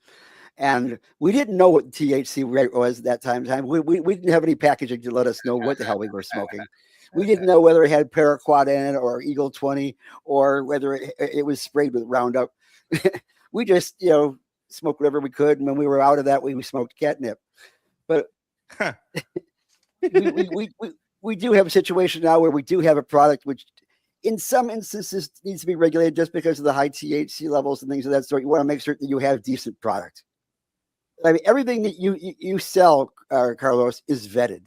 And we didn't know what THC rate was at that time. We didn't have any packaging to let us know what the hell we were smoking. We didn't know whether it had paraquat in it or Eagle 20 or whether it was sprayed with Roundup. We just, smoked whatever we could. And when we were out of that, we smoked catnip. But we do have a situation now where we do have a product which in some instances needs to be regulated just because of the high THC levels and things of that sort. You want to make sure that you have decent product. I mean, everything that you sell, Carlos, is vetted.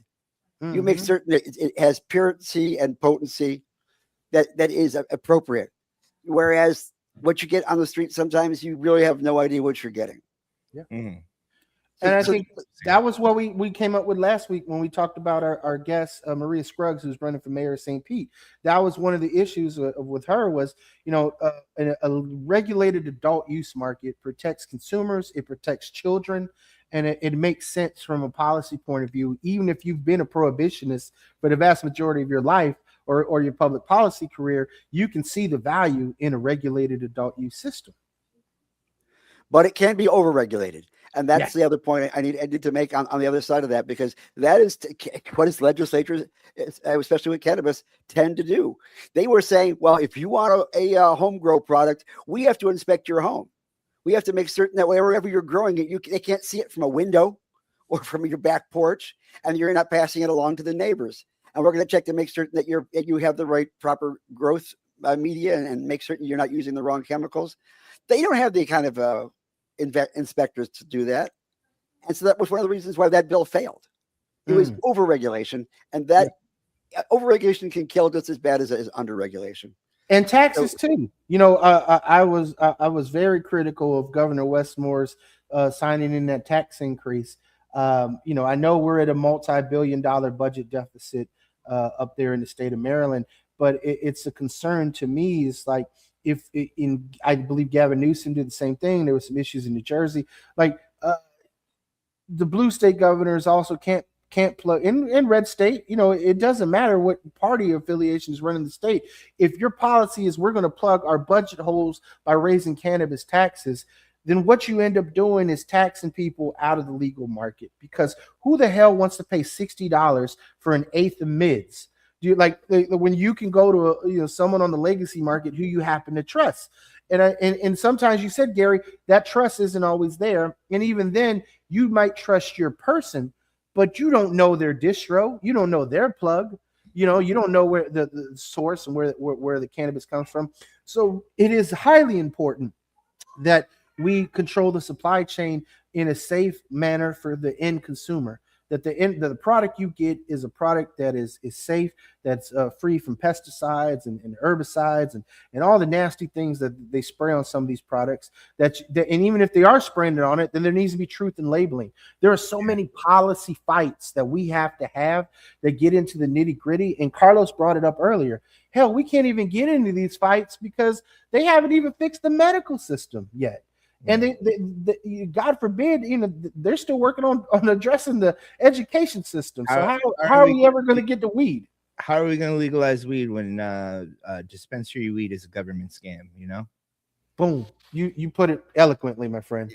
You make certain that it has purity and potency that is appropriate. Whereas what you get on the street, sometimes you really have no idea what you're getting. Yeah. Mm-hmm. And I think that was what we came up with last week when we talked about our guest, Maria Scruggs, who's running for mayor of St. Pete. That was one of the issues with her was, a regulated adult use market protects consumers, it protects children, and it makes sense from a policy point of view. Even if you've been a prohibitionist for the vast majority of your life or your public policy career, you can see the value in a regulated adult use system. But it can be overregulated. And that's the other point I need to make on the other side of that, because that is what his legislatures, especially with cannabis, tend to do. They were saying, well, if you want a home grow product, we have to inspect your home. We have to make certain that wherever you're growing it, they can't see it from a window or from your back porch, and you're not passing it along to the neighbors. and we're going to check to make certain that you have the right proper growth media and make certain you're not using the wrong chemicals. They don't have the kind of inspectors to do that. And so that was one of the reasons why that bill failed. It was overregulation, and that overregulation can kill just as bad as underregulation. And taxes too. You know, I was very critical of Governor Westmore's signing in that tax increase. You know, I know we're at a multi-billion-dollar budget deficit up there in the state of Maryland, but it's a concern to me. It's like I believe Gavin Newsom did the same thing. There were some issues in New Jersey. Like the blue state governors also can't plug in red state. You know, it doesn't matter what party affiliation is running the state. If your policy is we're going to plug our budget holes by raising cannabis taxes, then what you end up doing is taxing people out of the legal market, because who the hell wants to pay $60 for an eighth of mids? Do you like when you can go to someone on the legacy market who you happen to trust? And sometimes you said, Gary, that trust isn't always there. And even then you might trust your person, but you don't know their distro. You don't know their plug. You don't know where the source and where the cannabis comes from. So it is highly important that we control the supply chain in a safe manner for the end consumer, that the product you get is a product that is safe, that's free from pesticides and herbicides and all the nasty things that they spray on some of these products, and even if they are spraying it on it, then there needs to be truth in labeling. There are so many policy fights that we have that get into the nitty gritty. And Carlos brought it up earlier. Hell, we can't even get into these fights because they haven't even fixed the medical system yet. And they, God forbid, they're still working on addressing the education system. So how are we ever going to get to weed? How are we going to legalize weed when dispensary weed is a government scam? Boom. You put it eloquently, my friend.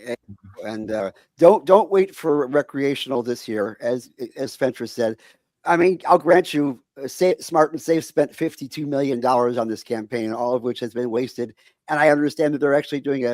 And don't wait for recreational this year, as Fentrice said. I mean, I'll grant you, Smart and Safe spent $52 million on this campaign, all of which has been wasted. And I understand that they're actually doing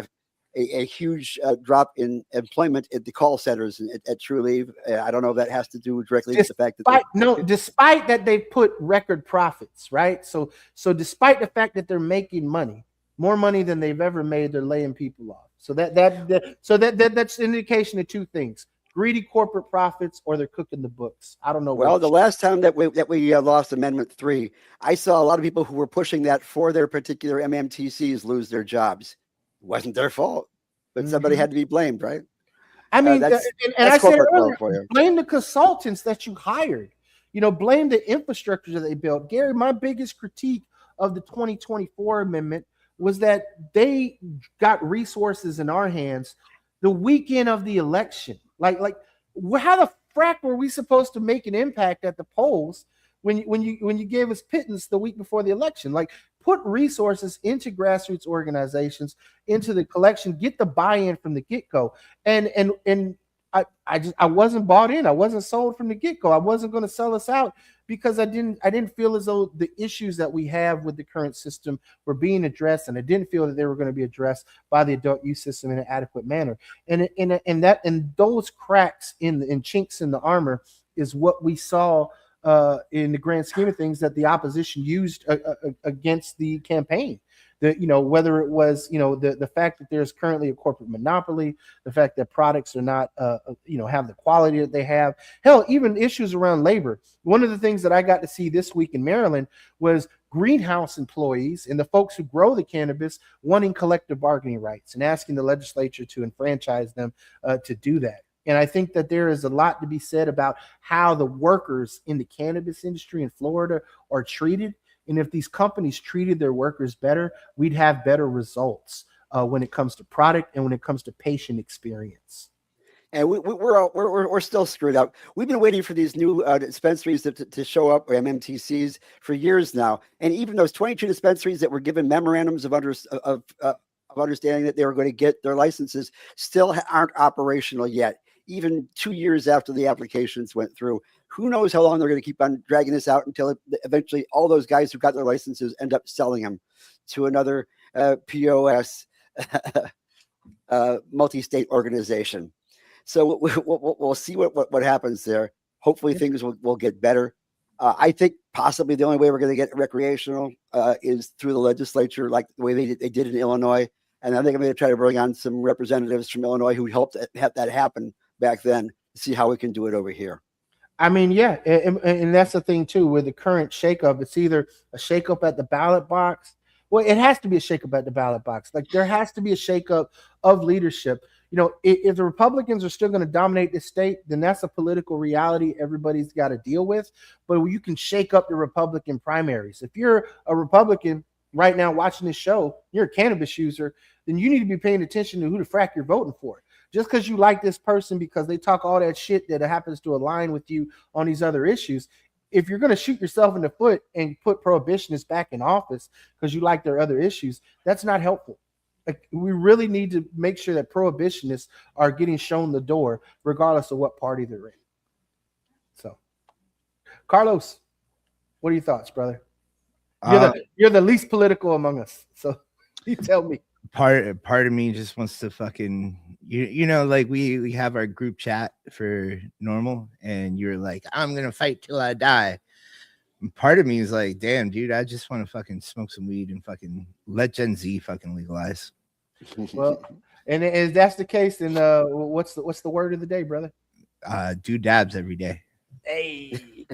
a huge drop in employment at the call centers at True Leave. I don't know if that has to do directly with the fact that despite that they've put record profits, right? So despite the fact that they're making money, more money than they've ever made, they're laying people off. So that's an indication of two things: greedy corporate profits, or they're cooking the books. I don't know. Well, the last time that we lost Amendment 3, I saw a lot of people who were pushing that for their particular MMTCs lose their jobs. It wasn't their fault, but somebody had to be blamed, right? I mean, and I said earlier, blame the consultants that you hired. Blame the infrastructure that they built. Gary, my biggest critique of the 2024 amendment was that they got resources in our hands the weekend of the election. Like how the frack were we supposed to make an impact at the polls when you gave us pittance the week before the election? Like, put resources into grassroots organizations, into the collection, get the buy-in from the get-go. And I wasn't bought in. I wasn't sold from the get-go. I wasn't going to sell us out because I didn't feel as though the issues that we have with the current system were being addressed, and I didn't feel that they were going to be addressed by the adult use system in an adequate manner. And those cracks and chinks in the armor is what we saw in the grand scheme of things that the opposition used against the campaign. Whether it was the fact that there's currently a corporate monopoly, the fact that products are not have the quality that they have, hell, even issues around labor. One of the things that I got to see this week in Maryland was greenhouse employees and the folks who grow the cannabis wanting collective bargaining rights and asking the legislature to enfranchise them to do that. And I think that there is a lot to be said about how the workers in the cannabis industry in Florida are treated. And if these companies treated their workers better, we'd have better results when it comes to product and when it comes to patient experience. And we're still screwed up. We've been waiting for these new dispensaries to show up, or MMTCs, for years now. And even those 22 dispensaries that were given memorandums of understanding that they were going to get their licenses still aren't operational yet, even 2 years after the applications went through. Who knows how long they're going to keep on dragging this out until eventually all those guys who got their licenses end up selling them to another POS multi-state organization. So we'll see what happens there. Hopefully things will get better. I think possibly the only way we're going to get recreational is through the legislature, like the way they did in Illinois. And I think I'm going to try to bring on some representatives from Illinois who helped have that happen back then to see how we can do it over here. I mean, yeah, and that's the thing too with the current shakeup. It's either a shakeup at the ballot box. Well, it has to be a shakeup at the ballot box. Like there has to be a shakeup of leadership. You know, if the Republicans are still going to dominate the state, then that's a political reality everybody's got to deal with. But you can shake up the Republican primaries. If you're a Republican right now watching this show, you're a cannabis user, then you need to be paying attention to who the frack you're voting for. Just because you like this person because they talk all that shit that happens to align with you on these other issues, if you're going to shoot yourself in the foot and put prohibitionists back in office because you like their other issues, that's not helpful. Like, we really need to make sure that prohibitionists are getting shown the door, regardless of what party they're in. So, Carlos, what are your thoughts, brother? You're the least political among us, so you tell me. Part of me just wants to fucking you know, like we have our group chat for NORML, and you're like, I'm gonna fight till I die. And part of me is like, damn, dude, I just want to fucking smoke some weed and fucking let Gen Z fucking legalize. Well, and if that's the case, then what's the word of the day, brother? Do dabs every day. Hey.